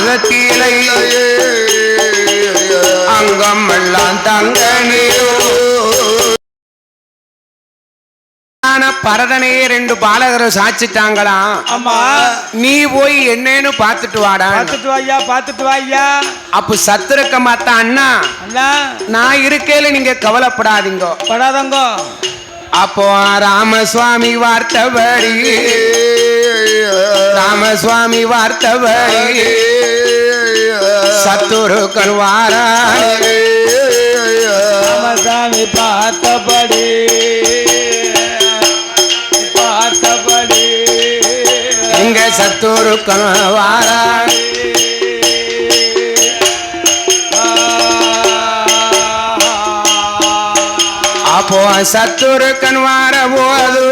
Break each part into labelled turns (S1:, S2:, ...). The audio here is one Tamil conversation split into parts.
S1: பாதத்திலே அங்கம் எல்லாம் தங்க நீரோ பரதனே ரெண்டு பாலகரை சாச்சிட்டாங்களாம்.
S2: ஆமா
S1: நீ போய் என்னன்னு பாத்துட்டு வாடா.
S2: பாத்துட்டு வாயா பாத்துட்டு வாயா.
S1: அப்ப சத்துருக்க மாத்தா அண்ணா
S2: அண்ணா
S1: நான் இருக்கேல நீங்க கவலைப்படாதீங்க
S2: படாதங்க.
S1: அப்போ ராமசுவாமி வார்த்தபடி ராமசுவாமி வார்த்தபடி சத்துருக்கள் வாரானே
S2: ராமசாமி பார்த்தபடி
S1: இங்க சத்துருக்கள் வாரானே. அப்போ சத்துருக்கன் வார போது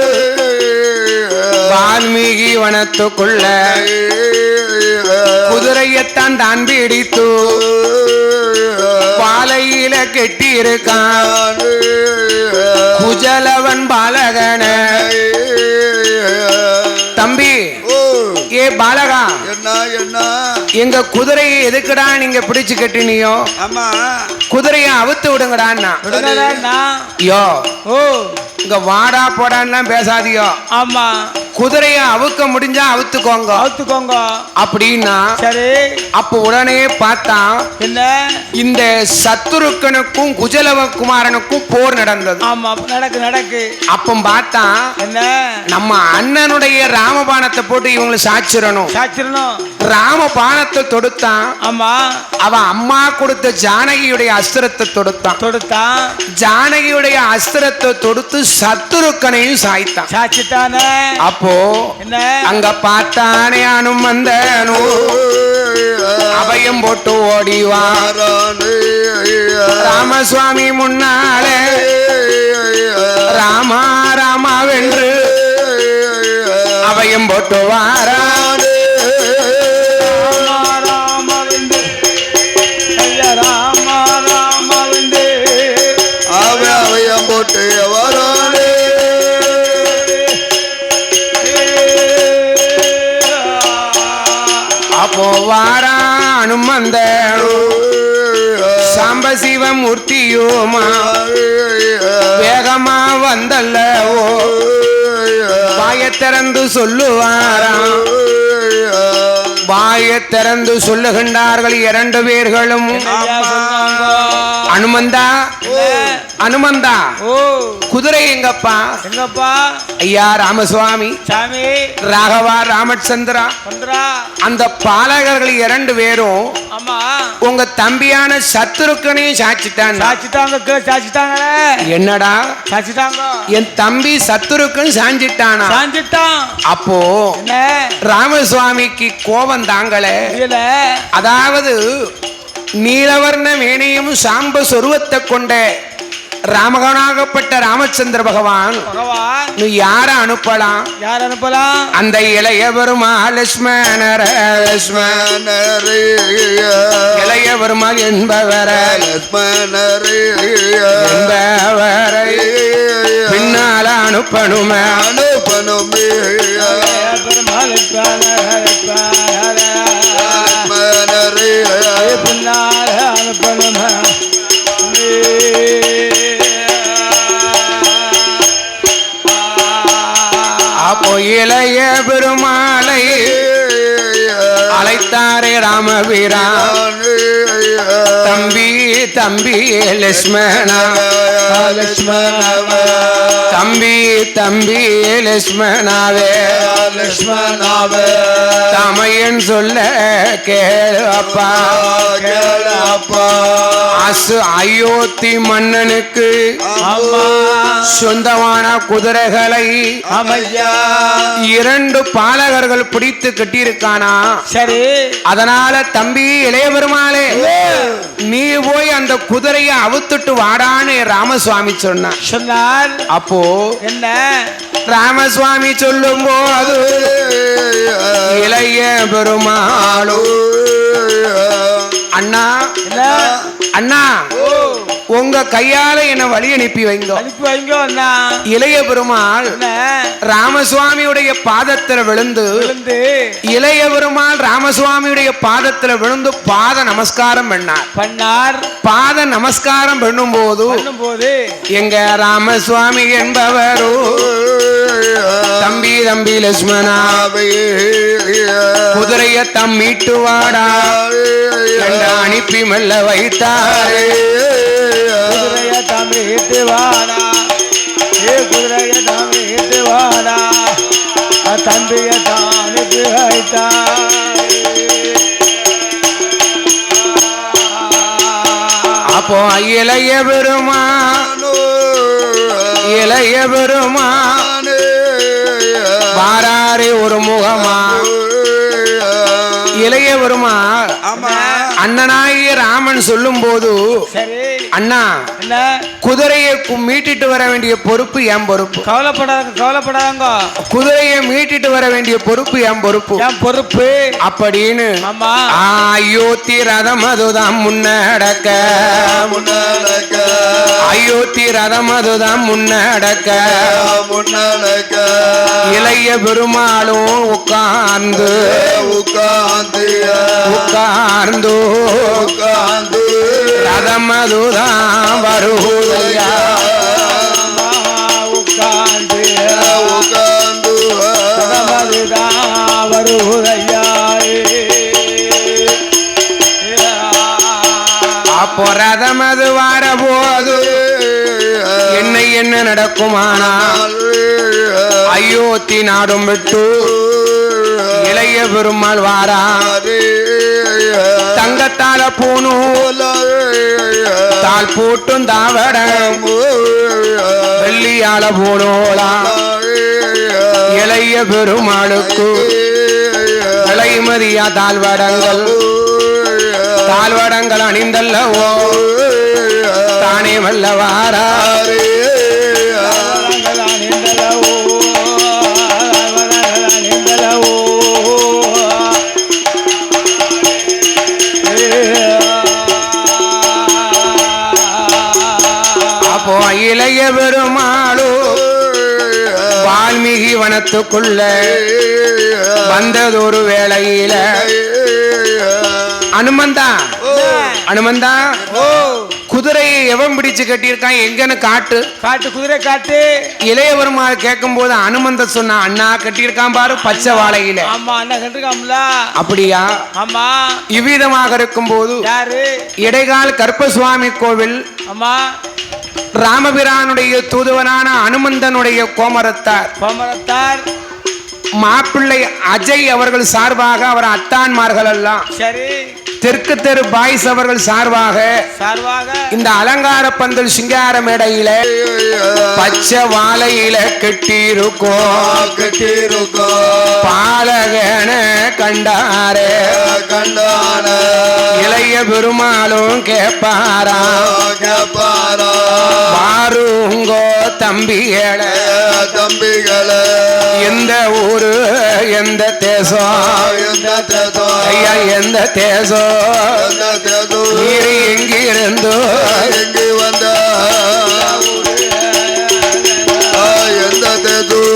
S1: வால்மீகி வனத்துக்குள்ள குதிரையத்தான் தான் பிடித்து பாலையில கெட்டி இருக்கான் குஜலவன் பாலகன. தம்பி ஏ பாலகா எங்க குதிரையை எதுக்குடா நீங்க பிடிச்சு கட்டினியோ? குதிரைய அவுத்து விடுங்கடா. யோ இங்க வாடா போடான்னு பேசாதியோ.
S2: ஆமா
S1: குதிரைய அவுக்க முடிஞ்சா அவுத்துக்கோங்க
S2: அவுத்துக்கோங்க
S1: அப்படின்னா
S2: சரி.
S1: அப்ப உடனே பார்த்தா
S2: என்ன
S1: இந்த சத்துருக்கனுக்கும் குஜலகுமாரனுக்கும் போர் நடந்தது.
S2: ஆமா நடக்கு நடக்கு.
S1: அப்ப பார்த்தா
S2: என்ன
S1: நம்ம அண்ணனுடைய ராமபானத்தை போட்டு இவங்களை சாச்சிரணும். ராமபானத்தை தொடுத்தான்.
S2: ஆமா
S1: அவன் அம்மா கொடுத்த ஜானகியுடைய அஸ்திரத்தை தொடுத்தான். ஜானகியுடைய அஸ்திரத்தை தொடுத்து சத்துருக்கனையும் சாய்த்தான்
S2: சாச்சிட்டானே.
S1: அப்போ
S2: என்ன
S1: அங்க பார்த்தானே அனுமந்தனு அபயம் போட்டு ஓடிவான் ராமசுவாமி முன்னாலே ராமா ராமா வென்று அபயம் போட்டு வாரான்.
S2: அபயம் போட்டு வரானே.
S1: அப்போ வாரா அனுமந்த சாம்பசிவமூர்த்தியோமா வேகமா வந்தல்லவோ வாயை திறந்து சொல்லுவாராம். வாயை திறந்து சொல்லுகின்றார்கள் இரண்டு பேர்களும். அனுமந்தா அனுமந்தா குதிரை எங்கப்பா?
S2: எங்கப்பா?
S1: ஐயா ராமசுவாமி
S2: சாமி
S1: ராகவா ராமச்சந்திரா அந்த பாலகர்கள் இரண்டு பேரும் உங்க தம்பியான சத்துருக்கனையும் சாச்சிட்டாங்க. என்னடா என் தம்பி சத்துருக்கன் சாஞ்சிட்டானா? அப்போ ராமசுவாமிக்கு கோபம் தாங்கள. அதாவது நீலவர்ண மேனியும் சாம்ப சொருவத்தை கொண்ட ராமகனாகப்பட்ட ராமச்சந்திர பகவான் நீ யார அனுப்பலாம்? அந்த இளைய பெருமாள் லட்சுமணர் இளைய பெருமாள் என்பவரை பின்னால அனுப்பணுமே அப்போ இளைய பெருமாளை அழைத்தாரே ராமவீரா. தம்பி தம்பி லட்சுமணா தம்பி தம்பி லட்சுமணாவே தமையன் சொல்ல கேளு அப்பா. அயோத்தி மன்னனுக்கு சொந்தமான குதிரைகளை இரண்டு பாலகர்கள் பிடித்து கட்டியிருக்கானா? சரி. அதனால தம்பி இளைய பெருமாளே நீ போய் அந்த குதிரையை அவுத்துட்டு வாடான்னு ராமசுவாமி சொன்னார். அப்போ என்ன ராமசுவாமி சொல்லும் போது இளைய பெருமாளோ அண்ணா அண்ணா உங்க கையால என்ன வழி அனுப்பி வைங்க.
S2: அனுப்பி வைங்க அண்ணா.
S1: இளைய பெருமாள் ராமசுவாமியுடைய பாதத்துல விழுந்து இளைய பெருமாள் ராமசுவாமியுடைய பாதத்துல விழுந்து பாத நமஸ்காரம் பண்ணார். பாத நமஸ்காரம் பண்ணும்போது எங்க ராமசுவாமி என்பவரோ தம்பி தம்பி லட்சுமணா குதிரைய தம் மீட்டு வாடா என்று அனுப்பி மெல்ல வைத்தாரே.
S2: குதிரைய தம் மீட்டு வாடா, குதிரைய தம் மீட்டு வாடா, தம்பிய தானுக்கு வைத்தார்.
S1: அப்போ இளைய பெருமான் வாராரே ஒரு முகமா. இளைய பெருமாள் அண்ணனாகிய ராமன் சொல்லும் போது அண்ணா குதிரையை மீட்டிட்டு வர வேண்டிய பொறுப்பு என் பொறுப்பு.
S2: கவலைப்படாங்க.
S1: குதிரையை மீட்டிட்டு வர வேண்டிய பொறுப்பு என் பொறுப்பு அப்படின்னு அயோத்தி ரதம் அதுதான் முன்னடக்க. அயோத்தி ரதம் அதுதான் முன்னடக்க. இளைய பெருமாளும் உட்கார்ந்து ரதம் அதுதான் வருவதையா. அப்போ ரதம் அது வர போது என்ன நடக்குமானா அயோத்தி நாடும் விட்டு இளைய பெருமாள் வாரா. தங்கத்தால பூணும் தால் பூட்டும் தாவடம் வெள்ளியால பூணோலாம் இளைய பெருமாளுக்கு விலைமதியா தாழ்வடங்கள் அணிந்தல்லவோ தானே வல்லவாரா. அப்போ இளைய பெருமாளோ வால்மீகி வனத்துக்குள்ள வந்ததொரு வேளையில அனுமந்தா குதிரையை எவன் பிடிச்சு கட்டியிருக்கான் எங்கன்னு காட்டு
S2: குதிரை காட்டு.
S1: இளைய பெருமாள் கேட்கும் போது அனுமந்த சொன்னா அண்ணா கட்டியிருக்கான் பாரு பச்சை வாழையில. அப்படியா? இவ்விதமாக இருக்கும் போது இடைக்கால் கருப்பசுவாமி கோவில் ராமபிரானுடைய தூதுவனான அனுமந்தனுடைய கோமரத்தார் மாப்பிள்ளை அஜய் அவர்கள் சார்பாக அவர் அத்தான்மார்கள் எல்லாம் தெற்கு தெரு பாய்ஸ் அவர்கள் சார்பாக இந்த அலங்கார பந்தல் சிங்கார மேடையில பச்சை வாழையில கட்டியிருக்கோம். பாலகன கண்டாரே இளைய பெருமாளும் கேப்பாரா பாருங்கோ தம்பிகள எந்த ஊரு எந்த தேசம் ஐயா எந்த தேசம் நீர் எங்கிருந்தோ
S2: எங்கு வந்த எந்த தேசம்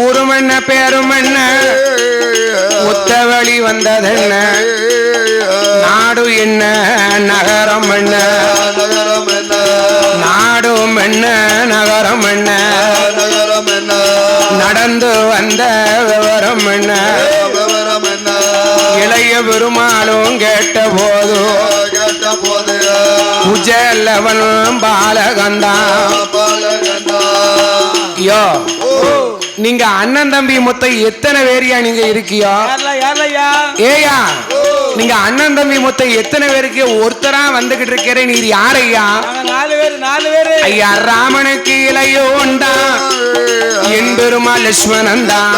S1: ஊரும் என்ன பேரும் என்ன ஒத்தவழி வந்ததென்ன நாடு என்ன நகரம் என்ன நாடும் என்ன நகரம் என்ன நடந்து வந்த விவரம் என்ன இளைய பெருமாளும் கேட்ட போது உஜல்லவனும் பாலகந்தான். யோ நீங்க அண்ணன் தம்பி மொத்தம் எத்தனை பேரியா நீங்க இருக்கியோ? ஏயா நீங்க அண்ணன் தம்பி மொத்தம் எத்தனை பேருக்கு ஒருத்தரா வந்துகிட்டு இருக்கிற நீர் யாரையா?
S2: 4 பேரு.
S1: ஐயா ராமனுக்கு இளையோண்டா என் பெருமா லட்சுமணன் தான்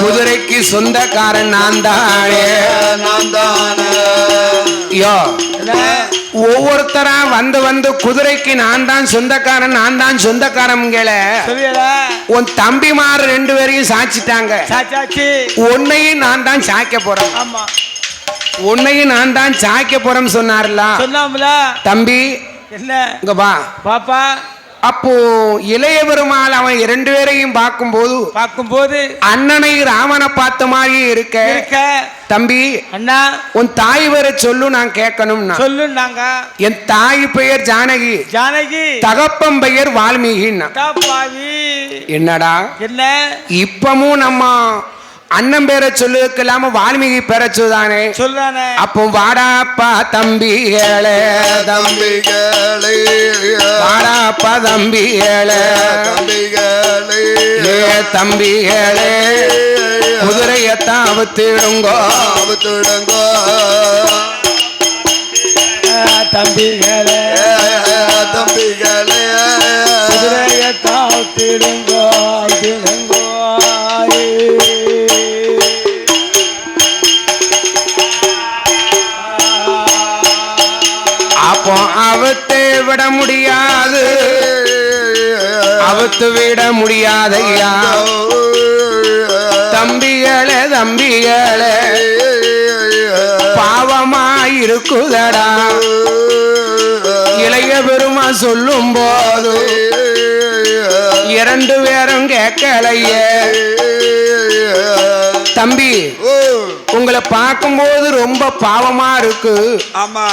S1: குதிரைக்கு சொந்தக்காரன் நான் தானே. யோ ஒவ்வொருத்தரா வந்து வந்து குதிரைக்கு நான் தான் சொந்தக்காரன் உன் தம்பிமார் 2 பேரையும் சாச்சிட்டாங்க. உன்னையும் நான் தான் சாய்க்க போறேன். உன்னையும் நான் தான் சாய்க்க போறேன்னு சொன்னார்ல. தம்பி
S2: என்ன
S1: இங்க வா
S2: பாப்பா.
S1: அப்போ இளைய பெருமாள் அவன் 2 பேரையும் பார்க்கும்போது அண்ணனை ராமனை பார்த்த மாதிரியே இருக்க. தம்பி
S2: அண்ணா
S1: உன் தாய் பேரை சொல்லு, நான் கேட்கணும்னா.
S2: சொல்லுன்னாங்க.
S1: என் தாய் பெயர் ஜானகி, தகப்பன் பெயர் வால்மீகின்னா. என்னடா
S2: என்ன
S1: இப்பமும் நம்ம அண்ணன் பேரை சொல்லுக்கு இல்லாம வால்மீகி பேரை சொல்லுதானே
S2: சொல்றானே.
S1: அப்போ வாடாப்பா தம்பிகளே வாடாப்பா தம்பிகளே தம்பிகளே குதிரையத்தான் அவுத்திடுங்கோ
S2: தம்பிகளே குதிரையத்தான் அவுத்திடுங்கோ.
S1: அப்போ அவுத்து விட முடியாது, அவுத்து விட முடியாதையா. தம்பிகளே பாவமாயிருக்குதடா இளைய பெருமா சொல்லும் போது 2 பேரும் கேட்கலையே. தம்பி உங்களை பார்க்கும்போது ரொம்ப பாவமா இருக்கு.
S2: ஆமா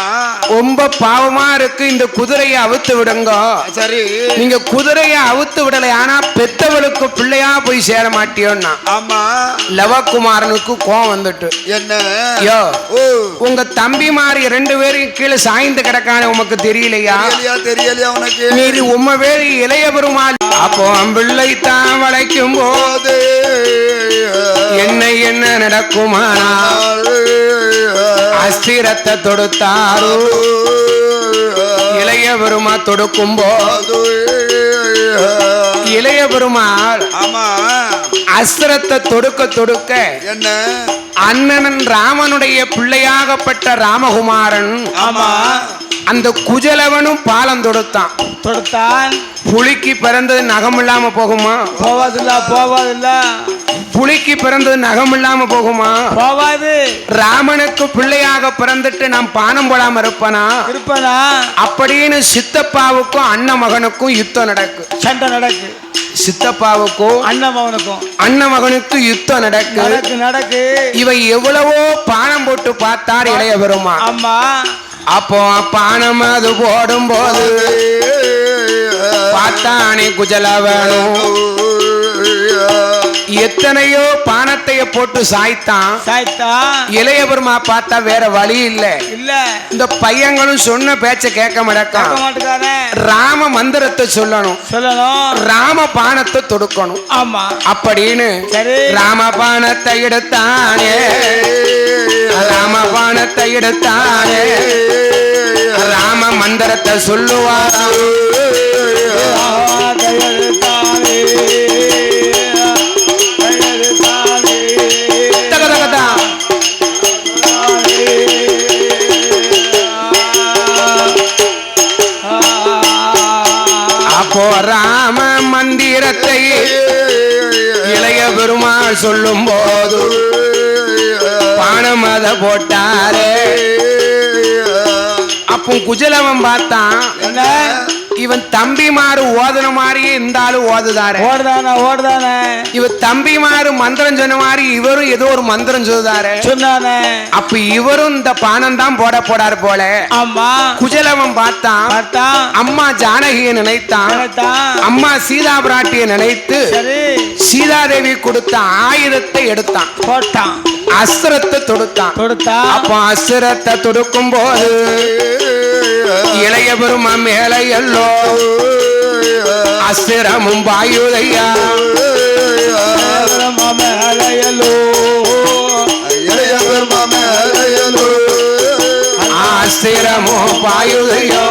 S1: ரொம்ப பாவமா இருக்கு. இந்த குதிரையை அவுத்து விடுங்க.
S2: சரி
S1: நீங்க குதிரையை அவுத்து விடலை, ஆனா பெத்தவளுக்கு பிள்ளையா போய் சேர மாட்டியோன்னா.
S2: ஆமா
S1: லவகுமாரனுக்கு கோவம் வந்துட்டு
S2: என்ன
S1: யோ உங்க தம்பி மாதிரி 2 பேரும் கீழே சாய்ந்து கிடக்கான உமக்கு தெரியலையா?
S2: தெரியலையா உனக்கு?
S1: மீறி உம்ம வேறு இளைய பெருமாள். அப்போ பிள்ளை தான் வளைக்கும் போது என்ன நடக்குமானா அஸ்திரத்தை தொடுத்தாரு. இளைய பெருமா தொடுக்கும் போது இளைய பெருமாள் அஸ்திரத்தை தொடுக்க
S2: என்ன
S1: அண்ணன் ராமனுடைய பிள்ளையாகப்பட்ட ராமகுமாரன் அந்த குஜலவனும் பாலம் தொடுத்தான். புலிக்கு பிறந்தது நகம் இல்லாம போகுமா?
S2: போவாதில்ல.
S1: புலிக்கு பிறந்தது நகம் இல்லாம போகுமா?
S2: போவாது.
S1: ராமனுக்கு பிள்ளையாக பிறந்துட்டு நாம் பானம் போடாம இருப்பனா? அப்படின்னு சித்தப்பாவுக்கும் அண்ணன் மகனுக்கும் யுத்தம் நடக்கு,
S2: சண்டை நடக்கு.
S1: சித்தப்பாவுக்கும் அண்ணன் மகனுக்கு யுத்தம் நடக்கு. இவை எவ்வளவோ பானம் போட்டு பார்த்தார் இளைய பெருமா. அப்போ பானம் அது போடும் போது பார்த்தானே குஜலவனும் எத்தனையோ பானத்தைய போட்டு சாய்த்தான். இளைய பெருமா பார்த்தா வேற வழி இல்ல. இந்த பையங்களும் சொன்ன பேச்ச கேட்க மாட்டாங்க. ராம மந்திரத்தை சொல்லணும், ராம பானத்தை தொடுக்கணும். அப்படின்னு ராம பானத்தை எடுத்தானே, ராம பானத்தை எடுத்தானே, ராம மந்திரத்தை சொல்லுவார். அப்போ ராம மந்திரத்தை இளைய பெருமாள் சொல்லும் போது பானம் அத போட்டாரே. அப்போ குஜலவன் பார்த்தான், இவன் தம்பி மாறு ஓதுன மாதிரியே இந்த ஆளு ஓதுதாரு.
S2: ஓடுதானே
S1: இவன் தம்பி மாறு மந்திரம் சொன்ன மாதிரி இவரும் ஏதோ ஒரு மந்திரம் சொல்லுதாரு. அப்ப இவரும் இந்த பானம் தான் போடாரு போல. குஜலவன் பார்த்தான், அம்மா ஜானகியை நினைத்தான், அம்மா சீதா பிராட்டியை நினைத்து சீதாதேவி கொடுத்த ஆயுதத்தை எடுத்தான், போட்டான், அஸ்திரத்தை தொடுத்தான். அப்ப அஸ்திரத்தை தொடுக்கும் போது இளைய பெருமா மேலே எல்லோ அஸ்திரமும் பாயுதையா. அஸ்திரமோ பாயுதையோ.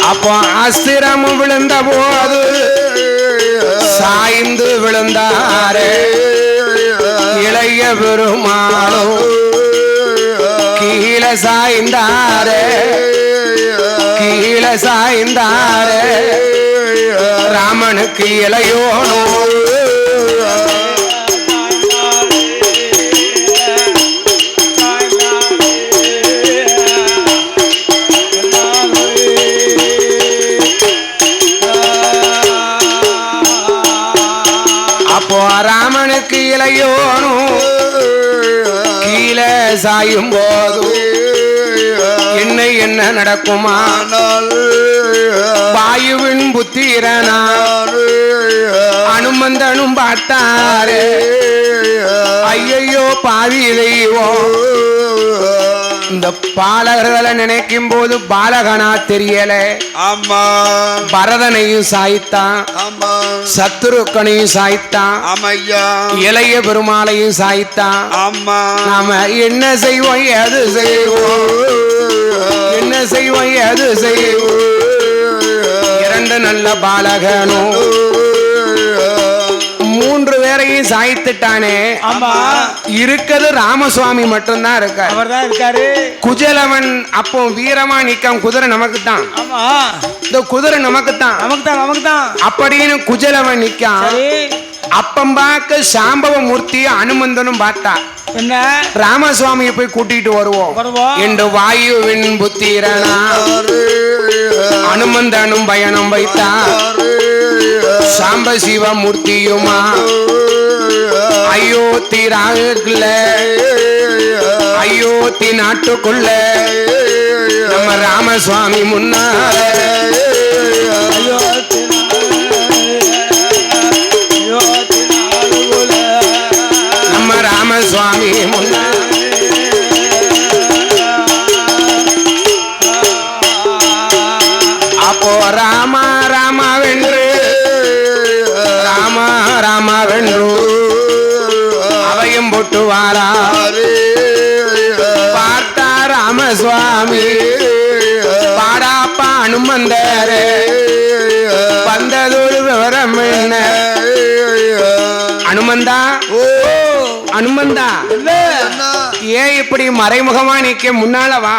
S1: அப்போ அஸ்திரமும் விழுந்த போது சாய்ந்து விழுந்தாரே. பெருமாளும் கீழே சாய்ந்தாரே கீழே சாய்ந்தாரே ராமனுக்கு இளையோனோ அப்போ ராமனுக்கு இளையோனும் கீழே சாயும் போது என்ன நடக்குமா வாயுவின் புத்திரனா அனுமந்தனும் பார்த்தாரு ஐயையோ பாவி தெய்வம் இந்த பாலகர்களை நினைக்கும் போது பாலகனா தெரியல
S3: ஆமா
S1: பரதனையும் சாய்த்தான்
S3: ஆமா
S1: சத்துருக்கனையும் சாய்த்தான்
S3: ஆமையா
S1: இளைய பெருமாளையும் சாய்த்தான்
S3: ஆமா
S1: நாம என்ன செய்வோம் எது செய்வோம் என்ன செய்வோம் எது செய்வோம் இரண்டு நல்ல பாலகனும் மூன்று பேரையும் சாய்த்துட்டானே
S2: ஆமா
S1: இருக்கிறது ராமசுவாமி மட்டும்தான் இருக்காரு
S2: அவர்தான் இருக்காரு
S1: குஜலவன் அப்போ வீரமா நிக்கம் குதிரை நமக்கு தான்
S2: ஆமா
S1: இந்த குதிரை நமக்கு தான்
S2: நமக்கு தான்
S1: அப்படின்னு குஜலவன் நிக்கான்
S2: சரி
S1: அப்பம் பார்க்க சாம்பவ மூர்த்தி அனுமந்தனும் பார்த்தா
S2: என்ன
S1: ராமசுவாமியை போய் கூட்டிட்டு வருவோம் என்று வாயுவின் புத்திரனா அனுமந்தனும் பயணம் வைத்தான் சாம்ப சிவமூர்த்தியுமா அயோத்தி ராகுல அயோத்தி நாட்டுக்குள்ள நம்ம ராமசுவாமி முன்னால நம்ம ராமசுவாமி முன்னால அப்போ ராமா ராமாவென்று ராமா ராமாவென்று அவையும் போட்டு வாரா பார்த்தா ராமசுவாமி பாடாப்பா அனுமந்தரே வந்ததொரு விவரம் என்ன அனுமந்தா அனுமந்தா ஏன் இப்படி மறைமுகமா நிக்க முன்னாலவா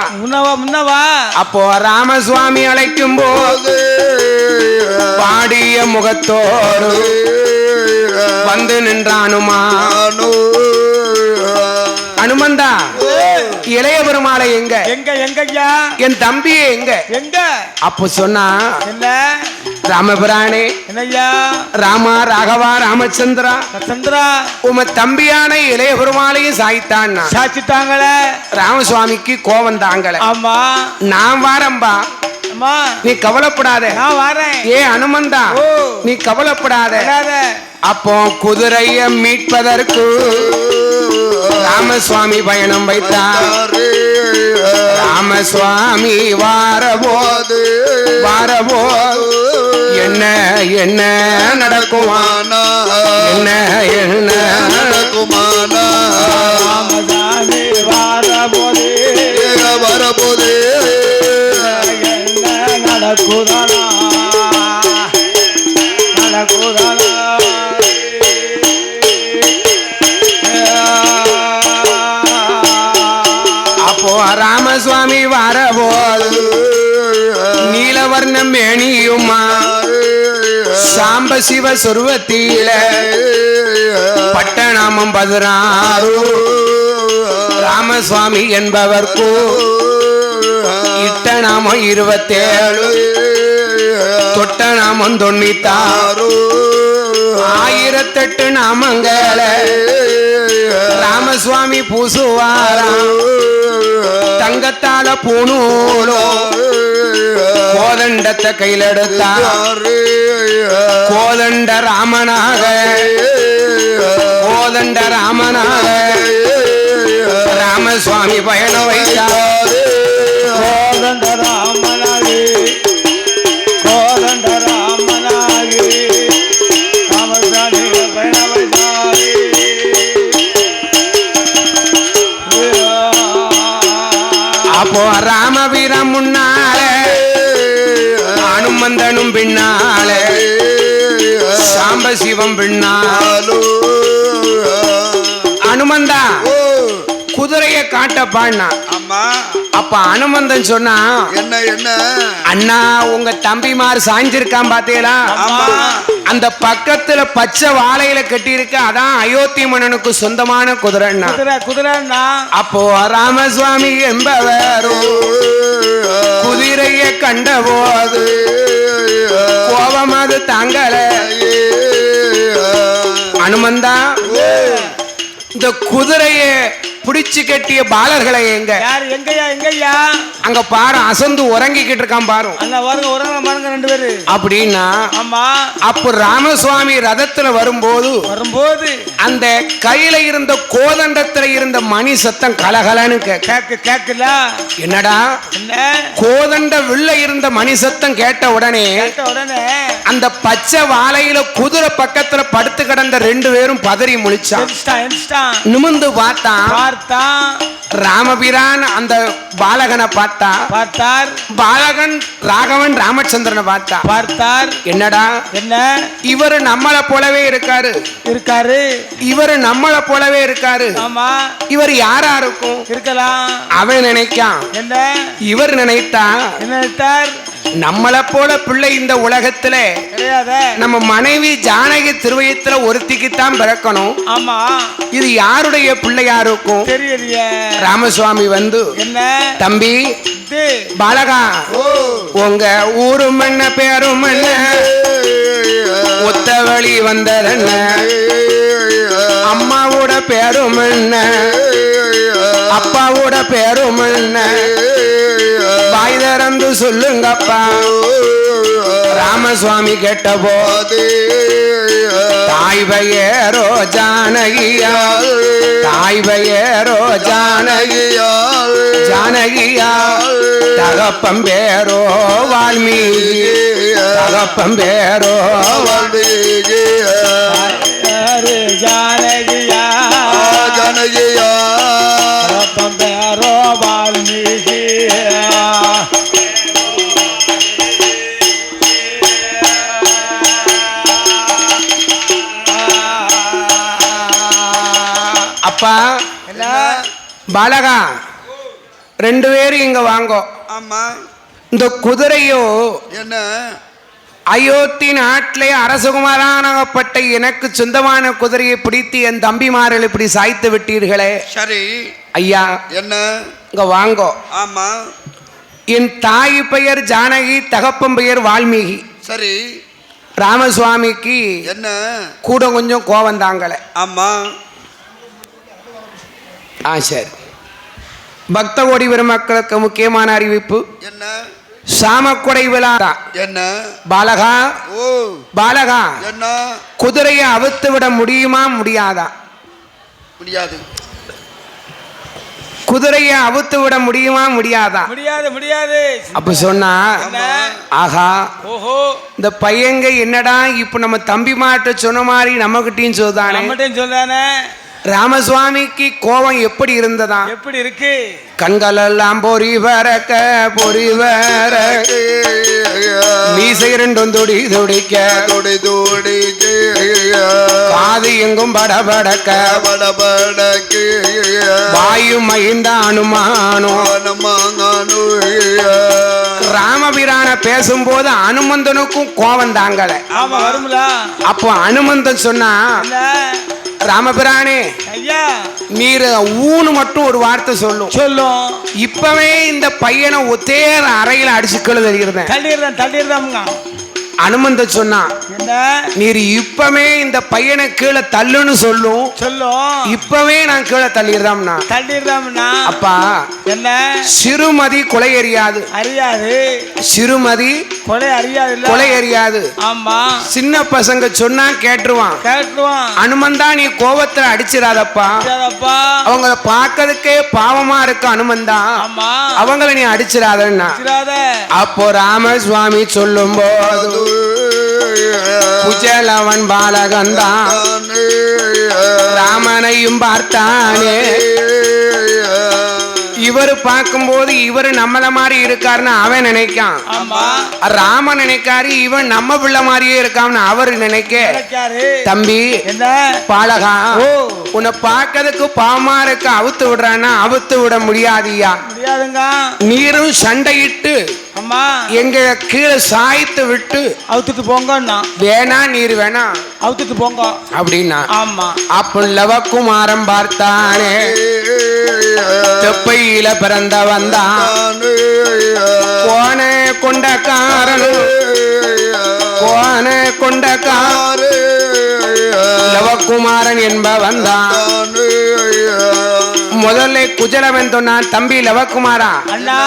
S2: முன்னவா
S1: அப்போ ராமசுவாமி அழைக்கும் போது பாடிய முகத்தோடு வந்து நின்றானுமா அனுமந்தா இளைய பெருமாளை எங்க
S2: எங்கய்யா
S1: என் தம்பியே எங்க அப்போ சொன்னா
S2: என்ன
S1: ராமபிரானே
S2: என்னய்யா
S1: ராமா ராகவா ராமச்சந்திரா
S2: சந்திரா
S1: உம தம்பியான இளைய பெருமாளையும் சாய்த்தான்
S2: சாச்சிட்டாங்களே
S1: ராமசுவாமிக்கு கோவம் தாங்களே
S2: ஆமா
S1: நான் வாரம்பா
S2: அம்மா
S1: நீ கவலைப்படாத
S2: நான் வரேன்
S1: ஏ அனுமந்தா நீ கவலைப்படாத அப்போ குதிரைய மீட்பதற்கு ராமசுவாமி பயணம் வைத்தார் ராமசுவாமி வாரபோது என்ன என்ன நடக்குமானா என்ன நடக்குமானா
S2: ராமசாமி வரபோது என்ன நடக்குதானா
S1: அப்போ ராமசுவாமி வரபோது நீலவர்ணம் மேனியுமா சாம்ப சிவ சொருவத்தில பட்டநாமம் பதினாறு ராமசுவாமி என்பவர்க்கு இட்ட நாமம் 27 தொட்ட நாமம் 96 1008 நாமங்களை ராமசுவாமி பூசுவாராம் தங்கத்தால பூணூலோ கோதண்டத்தை கையில் எடுத்தார் கோதண்ட ராமனாக ராமசுவாமி பயணம் வைத்தார்
S2: கோதண்ட ராமனாகி ராமசாமி பயணம் வைத்தார்
S1: அப்போ ராமவீரம் முன்னாலே அனுமந்தனும் பின்னாலே சாம்ப சிவம் பின்னாலும் அனுமந்தா
S3: ஓ
S1: குதிரைய காட்டப்பான்னா.
S3: ஆமா
S1: அப்ப அனுமந்தன் சொன்னா,
S3: என்ன என்ன
S1: அண்ணா உங்க தம்பிமார் சாய்ஞ்சிருக்கான் பாத்தீங்களா,
S3: ஆமா
S1: அந்த பக்கத்துல பச்சை வாழையில கட்டி இருக்க அதான் அயோத்தி மன்னனுக்கு சொந்தமான குதிரைன்னா.
S2: குதிரைன்னா
S1: அப்போ ராமசுவாமி என்பவரும் குதிரைய கண்டபோது கோபம் அது தாங்கல. அனுமந்தா இந்த குதிரைய பிடிச்சு கட்டிய பாலர்களை எங்க
S2: யார் எங்கய்யா எங்கய்யா
S1: அங்க பாரு அசந்து உறங்கிக்கிட்டு இருக்கான் பாரு.
S2: அண்ணா வருங்க உறங்க பாருங்க 2 பேரு
S1: அப்படின்னா
S2: ஆமா
S1: அப்ப ராமசுவாமி ரதத்துல வரும்போது அந்த கையில இருந்த கோதண்டத்துல இருந்த மணி சத்தம் கலகலன்னு
S2: கேக்கல.
S1: என்னடா
S2: என்ன
S1: கோதண்ட வில்ல இருந்த மணி சத்தம் கேட்ட உடனே அந்த பச்சை வாழையில குதிரை பக்கத்துல படுத்து கிடந்த 2 பேரும் பதறி முழிச்சான். நிமிந்து பார்த்தான். ராமபிரான் அந்த பாலகனை பார்த்தார். பாலகன் ராகவன் ராமச்சந்திரனை பார்த்தார். என்னடா
S2: என்ன
S1: இவரு நம்மள போலவே இருக்காரு. இவரு நம்மள போலவே இருக்காரு.
S2: ஆமா
S1: இவர் யாரா இருக்கும்
S2: இருக்கலாம்.
S1: அவன் நினைக்கான்.
S2: என்ன
S1: இவர் நினைத்தார் நம்மள போல பிள்ளை இந்த உலகத்துல நம்ம மனைவி ஜானகி திருவயத்துல ஒருத்திக்குத்தான் பிறக்கணும்.
S2: ஆமா
S1: இது யாருடைய பிள்ளையா இருக்கும்
S2: தெரியலையே.
S1: ராமசுவாமி வந்து
S2: என்ன
S1: தம்பி பாலகா உங்க ஊரும் என்ன பேரும் என்ன ஒத்த வழி வந்ததென்ன அம்மாவோட பேரும் என்ன அப்பாவோட பேரும் என்ன வாய் திறந்து சொல்லுங்கப்பா. ராமசுவாமி கேட்ட போது தாய் பெயரோ ஜானகியா தாய் பெயரோ ஜானகியா ஜானகியா தகப்பம் பேரோ வால்மீகி தகப்பம் பேரோ வால்மீகி
S2: ஜானகியா
S3: ஜானகியா
S2: தகப்பம் பேரோ வால்மீகி.
S1: அப்பா பாலகா 2 பேரும் இங்க வாங்கோ.
S3: ஆமா
S1: இந்த குதிரையோ
S3: என்ன
S1: அயோத்தி நாட்டிலே அரசகுமாரானப்பட்ட எனக்கு சொந்தமான குதிரையை பிடித்து என் தம்பிமார்கள் இப்படி சாய்த்து விட்டீர்களே.
S3: சரி
S1: ஐயா
S3: என்ன
S1: இங்க வாங்கோ.
S3: ஆமா
S1: என் தாய் பெயர் ஜானகி தகப்பன் பெயர் வால்மீகி.
S3: சரி
S1: ராமசுவாமிக்கு
S3: என்ன
S1: கூட கொஞ்சம் கோபம் தாங்கல.
S3: ஆமா
S1: சரி பக்த கோடி பெருமக்களுக்கு முக்கியமான அறிவிப்பு.
S3: என்ன
S1: சாமக்குடை விழா. என்ன பாலகா
S3: ஓ
S1: பாலகா
S3: என்ன
S1: குதிரையை அவித்து விட முடியுமா முடியாதா?
S3: முடியாது.
S1: குதிரையை அவித்து விட முடியுமா முடியாதா?
S2: முடியாது.
S1: அப்ப சொன்னா ஆஹா
S2: ஓஹோ
S1: இந்த பையங்க என்னடா இப்ப நம்ம தம்பி மாட்ட சொன்ன மாதிரி நம்மகிட்டையும் சொல்றானே. ராமசுவாமிக்கு கோபம் எப்படி இருந்ததா?
S2: எப்படி இருக்கு?
S1: கண்களெல்லாம் பொறி வரக்க மீசை 2 துடி துடிக்க காது எங்கும் படபடக்க வாயு மகிந்த அனுமானோ. ராமபிரான பேசும்போது அனுமந்தனுக்கும் கோபம் தாங்கல. அப்போ அனுமந்தன் சொன்னா ராமபிரானே
S2: ஐயா
S1: நீர் ஊனு மட்டும் ஒரு வார்த்தை சொல்லும் இப்பவே இந்த பையனை ஒத்தேர அறையில அடிச்சுக்கள்
S2: தள்ளிடுறேன்.
S1: அனுமந்த சொன்னான் நீர் இப்பவே இந்த பையனை கீழே தள்ளுன்னு சொல்லும் இப்பவே நான் கீழே தள்ளிடுறோம்னா. அப்பா
S2: என்ன
S1: சிறுமதி கொலை அறியாது சிறுமதி கொலை அறியாது.
S2: ஆமா
S1: சின்ன பசங்க சொன்னா கேட்டுருவான். அனுமந்தா நீ கோபத்துல அடிச்சிடாதப்பா. அவங்கள பார்க்கறதுக்கே பாவமா இருக்கு அனுமந்தா. அவங்கள நீ அடிச்சிடாதன்னா. அப்போ ராமசுவாமி சொல்லும் போது குஜலவன் பாலகந்தான் ராமனையும் பார்த்தானே. இவரு பார்க்கும்போது இவரு நம்மள மாதிரி இருக்காருன்னு அவன் நினைக்கான்.
S2: ஆமா
S1: ராமன் நினைக்காரு இவன் நம்ம பிள்ளை மாதிரியே இருக்கான்னு அவரு நினைக்க,
S2: நினைக்காரு.
S1: தம்பி
S2: என்ன
S1: பாலகா
S2: ஓ
S1: உன்னை பார்க்கறதுக்கு பாவமா இருக்க அவுத்து விடுறான்னா அவுத்து விட முடியாதியா.
S2: முடியாதுங்க.
S1: நீரும் சண்டையிட்டு
S2: அம்மா
S1: எங்க கீழே சாய்த்து விட்டு
S2: அவுத்துட்டு போங்கன்னா
S1: வேணா நீர் வேணா
S2: அவுத்துட்டு போங்க
S1: அப்படின்னா.
S2: ஆமா
S1: அப்ப லவக்குமாரம் பார்த்தானே தெப்பையில பிறந்த வந்தான் கோன கொண்டக்காரன் கோன கொண்டக்கார லவக்குமாரன் என்பவன் தான். முதல்ல குஜலவன் சொன்னான், தம்பி லவக்குமாரா
S2: அண்ணா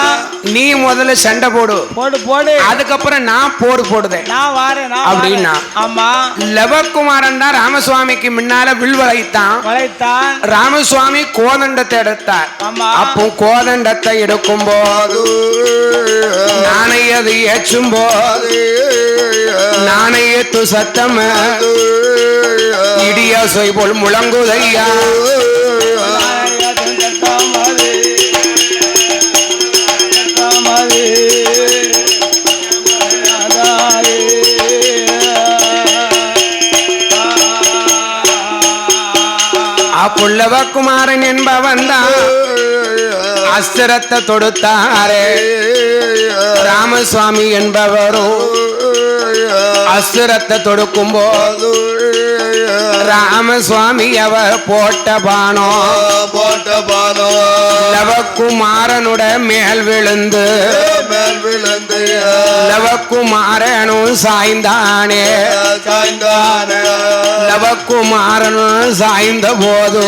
S1: நீ முதல்ல சண்டை போடு,
S2: போடு போடு,
S1: அதுக்கப்புறம் நான் போடு போடுதேன்
S2: நான் வாரேன்
S1: அப்படின்னா.
S2: ஆமா
S1: லவக்குமாரன் தான் ராமசுவாமிக்கு முன்னால வில் வளைத்தான்.
S2: வளைத்தான்.
S1: ராமசுவாமி கோதண்டத்தை எடுத்தார்.
S2: ஆமா
S1: அப்போ கோதண்டத்தை எடுக்கும் போது நாணயது ஏற்றும் போது நாணயத்து சத்தம் இடியாசை போல் முழங்குதையா. புள்ளவக்குமாரன் என்பவன் தான் அஸ்திரத்தை தொடுத்தாரே. ராமசுவாமி என்பவரும் அஸ்திரத்தை தொடுக்கும் போது ராமசுவாமி அவர் போட்ட பானோ லவக்குமாரனுட மேல் விழுந்து லவக்குமாரனும் சாய்ந்தானே. லவக்குமாரனும் சாய்ந்த போது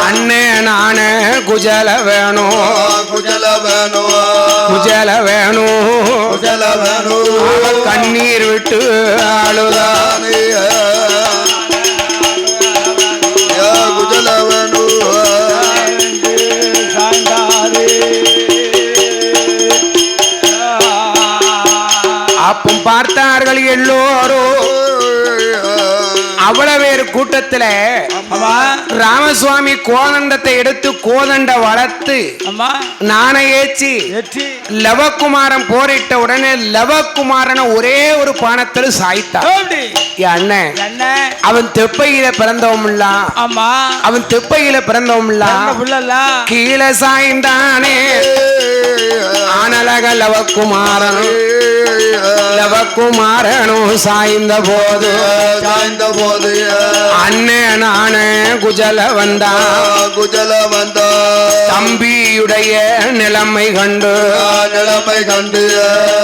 S1: அண்ணே நானே குஜல வேணும் குஜல வேணும் கண்ணீர் விட்டு அழுதானே. அப்பம் பார்த்தார்கள் எல்லோரும். அவ்வளவு பேர் கூட்டத்துல ராமசுவாமி கோதண்டத்தை எடுத்து கோதண்ட வளர்த்து நாணயேச்சி லவக்குமாரன் போரிட்ட உடனே லவக்குமாரனை ஒரே ஒரு பானத்தில் சாய்த்தான். அண்ணன் அவன் தெப்பையில பிறந்தவன் இல்ல, அவன் தெப்பையில பிறந்தவன் இல்ல, கீழே சாய்ந்தானே. ஆனலக லவக்குமாரன் லவக்குமாரனும் சாய்ந்த போது அண்ணே நானே குஜல வந்தா தம்பியுடைய நிலைமை கண்டு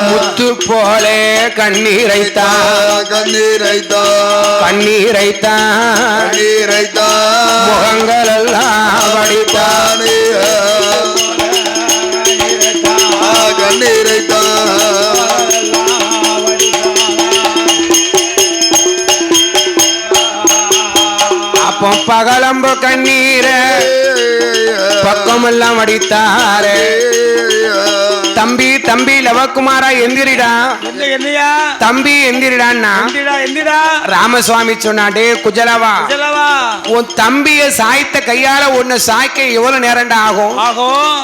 S1: முத்து போலே கண்ணீரைத்தான் முகங்கள் எல்லாம் வடித்தானே. அப்போ பகலம்பு கண்ணீர பக்கமெல்லாம் அடித்தாரே. தம்பி தம்பி லவக்குமாரா எந்திரிடா, தம்பி எந்திரிடான்னா ராமசுவாமி சொன்னாடே குஜலவா உன் தம்பிய சாய்த்த கையால உன்னை சாய்க்க எவ்வளவு நேரம்டா ஆகும்,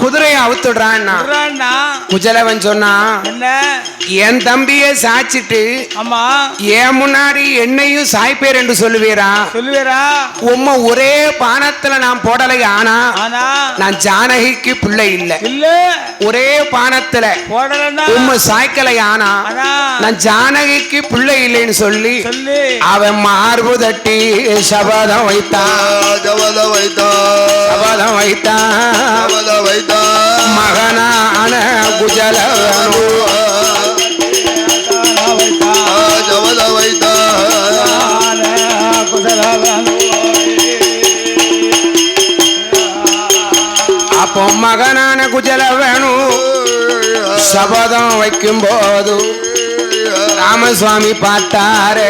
S1: குதிரையை அவுத்துடுறான்னா. குஜலவன் சொன்னா என் தம்பிய சாய்ச்சிட்டு என் முன்னாடி என்னையும் சாய்ப்பேர் என்று சொல்லுவீரா உம்மை ஒரே பானத்துல நான் போடலை. ஆனா நான் ஜானகிக்கு பிள்ளை இல்ல, ஒரே பானத்துல உம்மை சாய்க்கலை. ஆனா நான் ஜானகிக்கு பிள்ளை இல்லைன்னு சொல்லி அவன் மார்பு தட்டி சபதம் வைத்தான் மகனான குஜலவனு அப்போ மகனான குஜலவனு சபதம் வைக்கும் போது ராமசுவாமி பார்த்தாரு.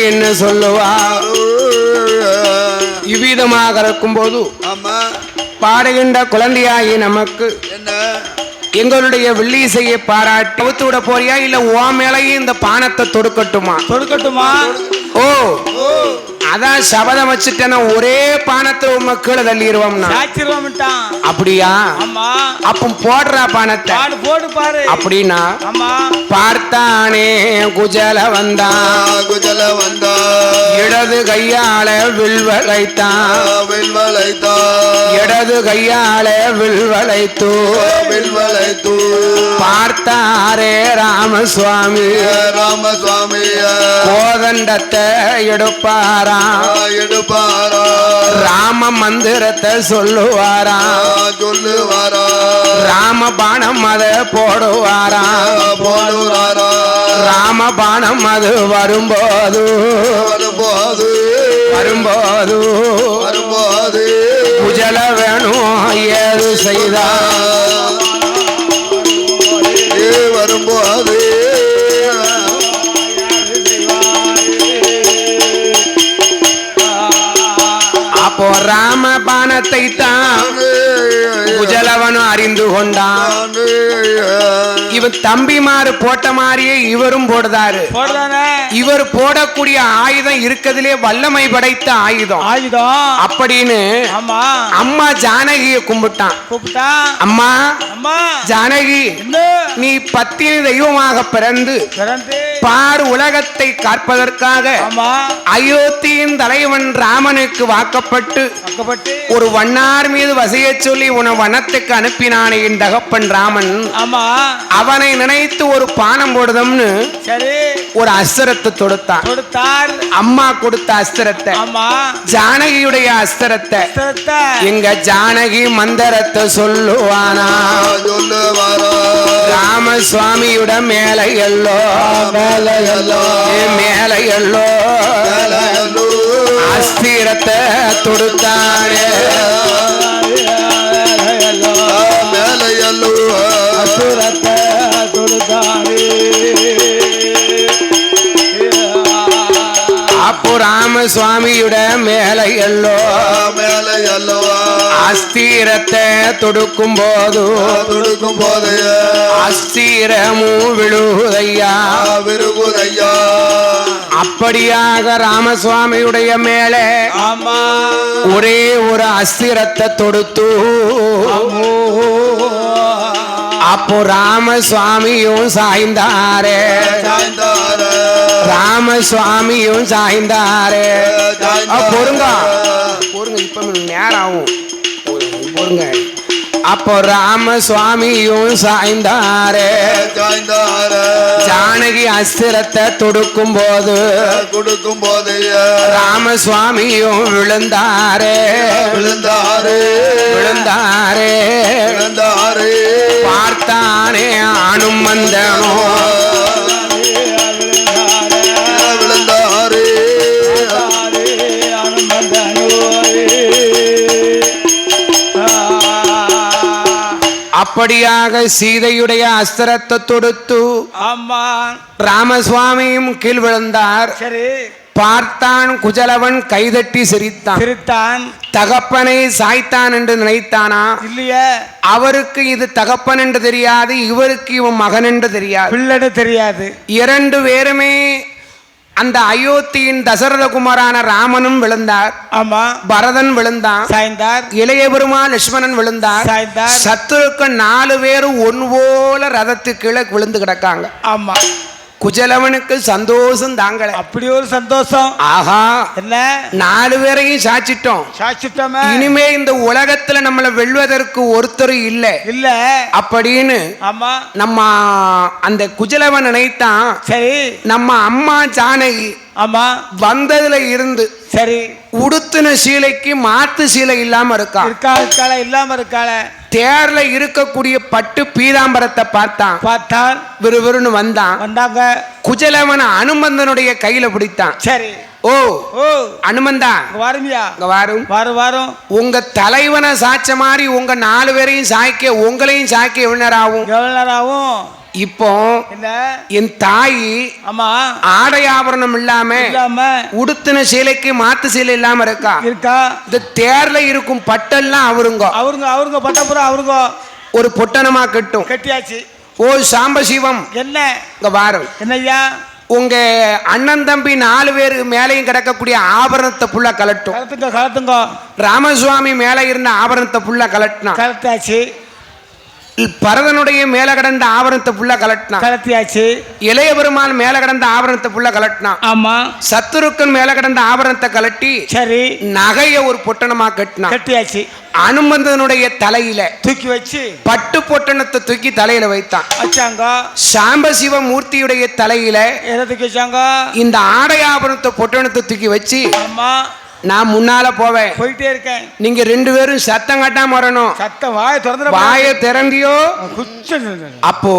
S1: என்ன சொல்லுவா இவ்விதமாக இருக்கும் போது பாடுகின்ற குழந்தையாகி நமக்கு எங்களுடைய வெள்ளீசையை பாராட்டி அவுத்து விட போறியா இல்ல ஓ மேலையும் இந்த பானத்தை தொடுக்கட்டுமா?
S2: தொடுக்கட்டுமா?
S1: ஓ அதான் சபதம் வச்சுட்டேன்னா ஒரே பானத்தை உங்க கீழே தள்ளிடுவோம்னா
S2: சாச்சிருவோம்ட்டான்.
S1: அப்படியா?
S2: ஆமா.
S1: அப்ப போடுறா பானத்தை
S2: பாடு போடு பாரு.
S1: அப்படின்னா
S2: ஆமா.
S1: பார்த்தானே குஜல வந்தான்,
S3: குஜல வந்தா
S1: இடது கையால வில்வளைத்தான், இடது கையால வில்வளைத்தூ, பார்த்தாரே ராமசுவாமி,
S3: ராமசுவாமி
S1: கோதண்டத்தை எடுப்பாராம், ராம மந்திரத்தை சொல்லுவாரா, ராம பானம் அதை போடுவாரா, ராம பானம் அது வரும்போது குஜல வேணும் ஏது செய்தார்
S3: வரும்போது
S1: அப்போ ராம பானத்தை தான் குஜலவனும் அறிந்து கொண்டான். இவன் தம்பிமாரு போட்ட மாதிரியே இவரும் போடுதாரு. இவர் போடக்கூடிய ஆயுதம் இருக்கிறதுலே வல்லமை படைத்த ஆயுதம் அப்படின்னு அம்மா ஜானகியை கும்பிட்டான். அம்மா ஜானகி, நீ பத்தினி தெய்வமாக பிறந்து பார் உலகத்தை காப்பதற்காக அயோத்தியின் தலைவன் ராமனுக்கு வாக்கப்பட்டு ஒரு வண்ணார் மீது வசிய சொல்லி உன வனத்துக்கு அனுப்பினானே என் தகப்பன் ராமன். அவனை நினைத்து ஒரு பானம் போடுதம்னு ஒரு அஸ்திரத்தை தொடுத்தார். அம்மா கொடுத்த அஸ்திரத்தை, ஜானகியுடைய அஸ்திரத்தை, எங்க ஜானகி மந்திரத்தை சொல்லுவானா, ராமசுவாமியுட மேலையல்லோ மேலையல்லோ அஸ்திரத்தை தொடுத்தானே,
S3: மேலையல்லோ
S2: அசுரத்தை தொடுத்தானே.
S1: அப்போ ராமசுவாமியுட மேலையல்லோ அஸ்திரத்தை தொடுக்கும் போது அஸ்திரமும் விழுகுதையா. அப்படியாக ராமசுவாமியுடைய மேலே ஒரே ஒரு அஸ்திரத்தை தொடுத்து அப்போ ராமசுவாமியும் சாய்ந்தாரே, ராமசுவாமியும் சாய்ந்தாரே. பொறுங்க இப்ப நேரம் ஆகும், பொறுங்க. அப்போ ராமசுவாமியும் சாய்ந்தாரே, ஜானகி அஸ்திரத்தை தொடுக்கும் போது ராமசுவாமியும் விழுந்தாரே, பார்த்தானே அனுமந்தனோ அப்படியாக சீதையுடைய அஸ்திரத்தை தொடுத்து ராமசுவாமியும் கீழ் விழுந்தார். பார்த்தான் குஜலவன் கைதட்டி சிரித்தான். தகப்பனை சாய்த்தான் என்று நினைத்தானா? இல்லையே. அவருக்கு இது தகப்பன் என்று தெரியாது, இவருக்கு இவன் மகன் என்று தெரியாது, பிள்ளை தெரியாது. இரண்டு பேருமே அந்த அயோத்தியின் தசரத குமாரான ராமனும் விழுந்தார். ஆமா. பரதன் விழுந்தான், சாய்ந்தார். இளைய பெருமாள் லட்சுமணன் விழுந்தார், சாய்ந்தார். சத்துருக்கள் 4 பேரும் ஒன்போல ரதத்துக்கு கீழே விழுந்து கிடக்காங்க. ஆமா. குஜலவனுக்கு சந்தோஷம் தாங்கள, அப்படி ஒரு சந்தோஷம். ஆஹா, என்ன 4 பேரையும் சாச்சிட்டோம், இனிமே இந்த உலகத்துல நம்மளை வெல்வதற்கு ஒருத்தர் இல்ல அப்படின்னு நம்ம அந்த குஜலவன் நினைத்தான். சரி, நம்ம அம்மா ஜானகி ஆமா வந்ததுல இருந்து சரி உடுத்தின சீலைக்கு மாத்து சீலை இல்லாம இருக்காள. தேர்ல இருக்கக்கூடிய பட்டு பீதாம்பரத்தை பார்த்தான். விறுவிறுன்னு வந்தாங்க. குஜலவன் அனுமந்தனுடைய கையில பிடித்தான். சரி, ஓ அனுமந்தா வாரும், உங்க தலைவனை சாய்ச்ச மாதிரி உங்க 4 பேரையும் சாய்க்க, உங்களையும் சாய்க்க எவ்வளவு நேரம் ஆகும்? இப்போ என் தாய் ஆடை ஆபரணம் இல்லாம உடுத்தின சீலைக்கு மாத்து சீலை இல்லாம இருக்கா. இந்த தேர்ல இருக்கும் பட்டெல்லாம் அவருங்க பட்டப்புறம் அவருங்க ஒரு பொட்டனமா கட்டும் கட்டியாச்சு. ஓ சாம்பசிவம், என்ன வாரம் என்னையா உங்க அண்ணன் தம்பி 4 பேரு மேலையும் கிடக்கக்கூடிய ஆபரணத்தை புள்ள கலட்டும்.
S2: கலத்துங்க.
S1: ராமசுவாமி மேல இருந்த ஆபரணத்தை புள்ள கலட்டினா.
S2: கலத்தாச்சு.
S1: பரதனுடைய மேல கடந்த ஆபரணத்தை புள்ள கலட்டினா.
S2: கலத்தியாச்சு.
S1: இளைய பெருமாள் மேல கடந்த ஆபரணத்தை புள்ள கலட்டினா.
S2: ஆமா.
S1: சத்துருக்கன் மேல கடந்த ஆபரணத்தை கலட்டி
S2: சரி
S1: நகைய ஒரு பொட்டணமா கட்டினா.
S2: கட்டியாச்சு.
S1: அனுமந்தனுடைய தலையில
S2: தூக்கி வச்சு
S1: பட்டு பொட்டணத்தை தூக்கி தலையில வைத்தான்.
S2: வச்சாங்க.
S1: சாம்பசிவ மூர்த்தியுடைய தலையில
S2: எதை தூக்கி வச்சாங்க?
S1: இந்த ஆடை ஆபரணத்தை பொட்டணத்தை தூக்கி வச்சு
S2: ஆமா
S1: நான் முன்னால போவேன்.
S2: போயிட்டே இருக்கேன்.
S1: நீங்க 2 பேரும் சத்தம் கட்டாம வரணும்.
S2: சத்தம் வாயை திறந்து
S1: வாயை திறந்தியோ அப்போ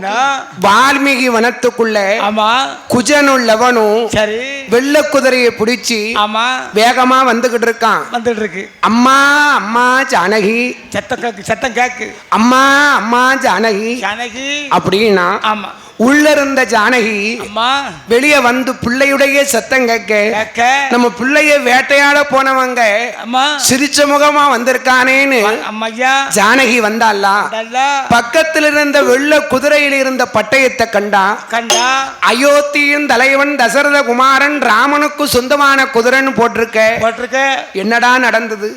S2: நான்
S1: வால்மீகி வனத்துக்குள்ள
S2: ஆமா
S1: குஜனும் லவனும்
S2: சரி
S1: வெள்ள குதிரையை பிடிச்சி
S2: ஆமா
S1: வேகமா வந்துகிட்டு இருக்கான்.
S2: வந்துட்டு இருக்கு.
S1: அம்மா அம்மா ஜானகி
S2: சத்தம் கேக்கு.
S1: அம்மா அம்மா ஜானகி
S2: ஜானகி
S1: அப்படின்னா
S2: ஆமா
S1: உள்ள இருந்த ஜானகி
S2: அம்மா
S1: வெளியே வந்து பிள்ளையுடைய சத்தம் கேட்க நம்ம பிள்ளைய வேட்டையாட போனவங்க
S2: அம்மா
S1: சிரிச்ச முகமா வந்திருக்கானேன்னு
S2: அம்மையா
S1: ஜானகி வந்தால பக்கத்தில் இருந்த வெள்ள குதிரையில் இருந்த பட்டயத்தை கண்டா. அயோத்தியின் தலைவன் தசரத குமாரன் ராமனுக்கு சொந்தமான குதிரைன்னு போட்டிருக்க. என்னடா நடந்தது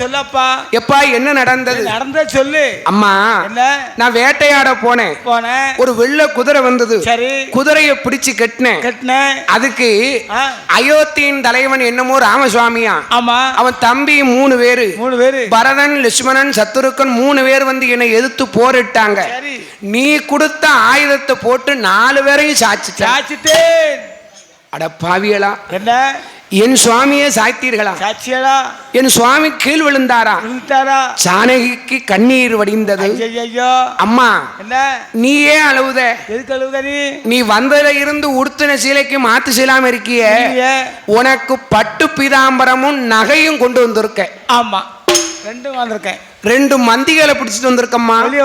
S2: சொல்லப்பா.
S1: எப்பா என்ன நடந்தது?
S2: நடந்த சொல்லு
S1: அம்மா. நான் வேட்டையாட போனேன். ஒரு வெள்ள குதிரை வந்தது. குதிரையை பிடிச்சு கட்டினேன். அதுக்கு அயோத்தியின் தலைவன் என்னமோ ராமசுவாமியா. அவன் தம்பி 3 பேரு பரதன் லட்சுமணன் சத்துருக்கன் 3 பேர் வந்து என்னை எதிர்த்து போரிட்டாங்க. நீ கொடுத்த ஆயுதத்தை போட்டு 4 பேரையும் சாச்சிட்டே. அட பாவியலா
S2: என்ன
S1: என் சுவாமியே சாய்த்தீர்களா?
S2: சாட்சியலா
S1: என் சுவாமி கீழ் விழுந்தாரா? ஜானகிக்கு கண்ணீர் வடிந்தது. அம்மா நீயே அழுவுத. நீ வந்ததுல இருந்து உடுத்தின சீலைக்கு மாத்து செய்யாம இருக்கிய. உனக்கு பட்டு பீதாம்பரமும் நகையும் கொண்டு வந்திருக்க.
S2: ஆமா 2 வந்திருக்கேன்.
S1: 2 மந்திகளை பிடிச்சிட்டு வந்திருக்கம்மா.
S2: வெளியே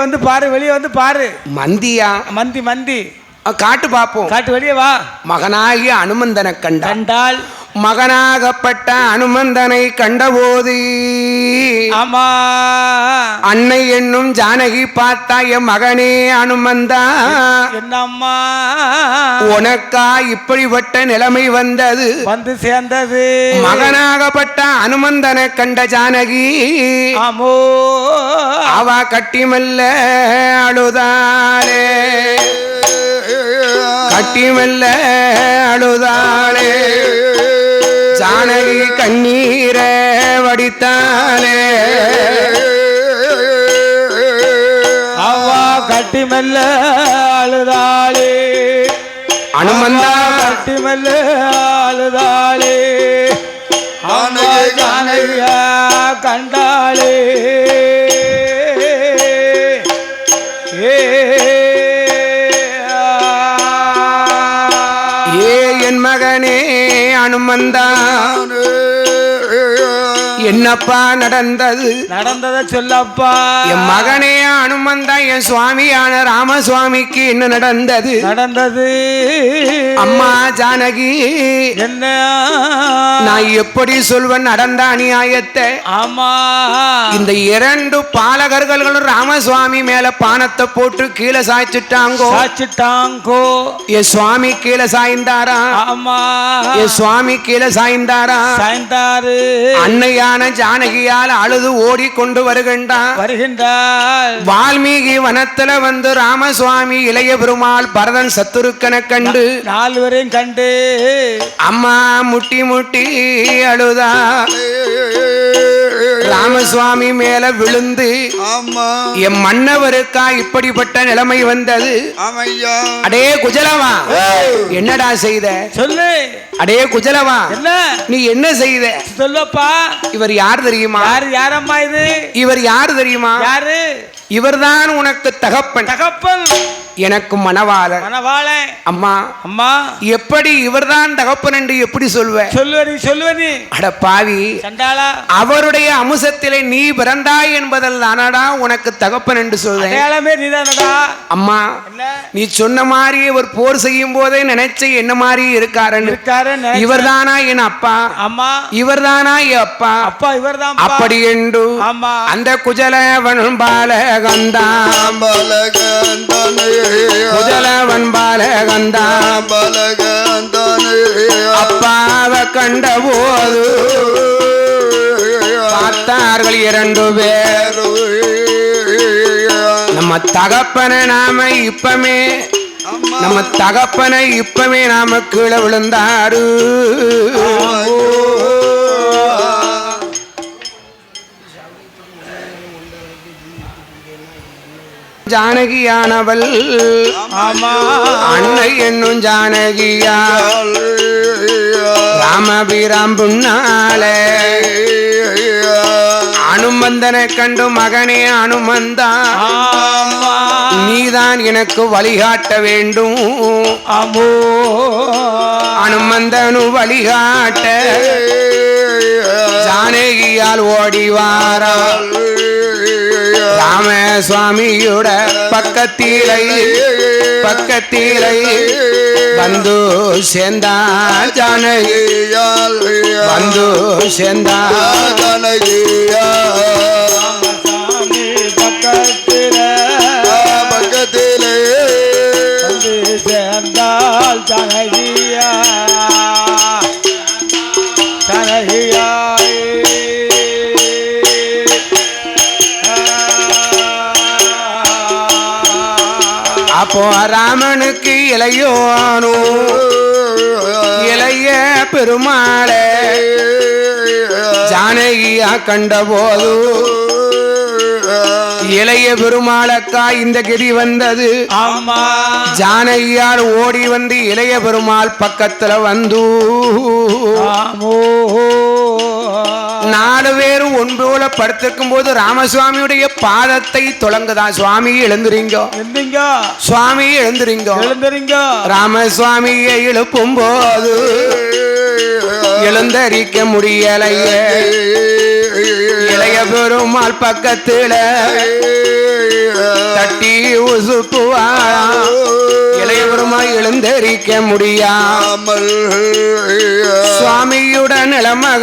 S2: வந்து பாரு.
S1: மந்தியா?
S2: மந்தி
S1: காட்டு பாப்போம்.
S2: காட்டு வெளியே வா.
S1: மகனாகிய அனுமந்தனை கண்டால் மகனாகப்பட்ட அனுமந்தனை கண்டபோது
S2: ஆமா
S1: அன்னை என்னும் ஜானகி பார்த்தா என் மகனே அனுமந்தா
S2: என்னம்மா
S1: உனக்கா இப்படிப்பட்ட நிலைமை வந்தது
S2: வந்து சேர்ந்தது.
S1: மகனாகப்பட்ட அனுமந்தனை கண்ட ஜானகி
S2: ஆமோ
S1: அவ கட்டிமல்ல அழுதாளே. கட்டிமல்ல அழுதாளே. ஜானகி கண்ணீர வடித்தாளே.
S2: அவா கட்டி மெல்ல அழுதாளே.
S1: அனுமந்தா
S2: கட்டி மெல்ல அழுதாளே. ஜானகியா கண்டாளே.
S1: என் மகனே அனுமந்தா என்னப்பா நடந்தது?
S2: நடந்தத சொல்லப்பா.
S1: என் மகனே அனுமந்தா என் சுவாமியான ராமசுவாமிக்கு என்ன நடந்தது? அம்மா ஜானகி
S2: என்ன
S1: நான் எப்படி சொல்வேன் நடந்த அநியாயத்தை?
S2: ஆமா
S1: இந்த 2 பாலகர்களும் ராமசுவாமி மேல பானத்தை போட்டு கீழே சாய்ச்சிட்டாங்கோ. என் சுவாமி கீழே சாய்ந்தாரா?
S2: ஆமா
S1: என் சுவாமி கீழே சாய்ந்தாரா?
S2: சாய்ந்தாரு.
S1: அன்னையான ஜானகியால் அழுது ஓடிக்கொண்டு வருகின்றார். வால்மீகி வனத்துல வந்து ராமசுவாமி இளைய பெருமாள் பரதன் சத்துருக்கனை கண்டு
S2: 4 பேரையும் கண்டு
S1: அம்மா முட்டி முட்டி அழுதா. ராமசுவாமி மேல விழுந்து என் மன்னவருக்கா இப்படிப்பட்ட நிலைமை வந்தது. அடே குஜலவா என்னடா செய்த சொல்லு. அடே குஜலவா நீ என்ன செய்த
S2: சொல்லப்பா.
S1: இவர் யார் தெரியுமா?
S2: யாரம்மா இது?
S1: இவர் யார் தெரியுமா?
S2: யாரு?
S1: இவர்தான் உனக்கு தகப்பன். எனக்கு மணவாளன். அம்மா
S2: அம்மா
S1: எப்படி இவர்தான் தகப்பன் என்று எப்படி சொல்லுவ? அட பாவி அவருடைய அம்சத்திலே நீ பிறந்தாய் என்பதில் தானடா உனக்கு தகப்பன் என்று சொல்றேன். அம்மா நீ சொன்ன மாதிரி இவர் போர் செய்யும் போதே நினைச்ச என்ன மாதிரி இருக்காருன்னு. இவர்தானா என் அப்பா?
S2: அம்மா
S1: இவர்தானா என் அப்பா?
S2: அப்பா இவர்தான்.
S1: அப்படி என்று அந்த குஜலவன் பாலகந்தான் முதலவன் பாலகந்தான் அப்பாவ கண்டபோது பார்த்தார்கள் 2 பேர். நம்ம தகப்பனை இப்பமே நாம கீழே விழுந்தாரு. ஜானகியானவள் அன்னை என்னும் ஜானகியா ராமபிராம் புண்ணாலே அனுமந்தனை கண்டு மகனே அனுமந்தா நீதான் எனக்கு வழிகாட்ட வேண்டும். அனுமந்தனு வழிகாட்ட ஜானகியால் ஓடிவாரால் ராமசுவாமியோட பக்கத்திலை வந்து சேர்ந்தா ஜானகியால் வந்து சேர்ந்தா ஜானகியா பக்கத்திலே சேர்ந்தால் ஜானகியா அப்போ ராமனுக்கு இளையோனோ இளைய பெருமாளே ஜானகியா கண்டபோது இளைய பெருமாளுக்கா இந்த கதி வந்தது. ஜானகியார் ஓடி வந்து இளைய பெருமாள் பக்கத்துல வந்து 4 பேரும் ஒன்போல படுத்திருக்கும் போது ராமசுவாமியுடைய பாதத்தை தொடங்குதா. சுவாமி எழுந்துறீங்க சுவாமி எழுந்துறீங்க. ராமசுவாமியை எழுப்பும் போது எழுந்தரிக்க முடியலையே. இளைய பெருமாள் பக்கத்துல தட்டி உசுப்புவாரா. இளைய பெருமாள் எழுந்தரிக்க முடியாமல் சுவாமியுடன் நிலைமை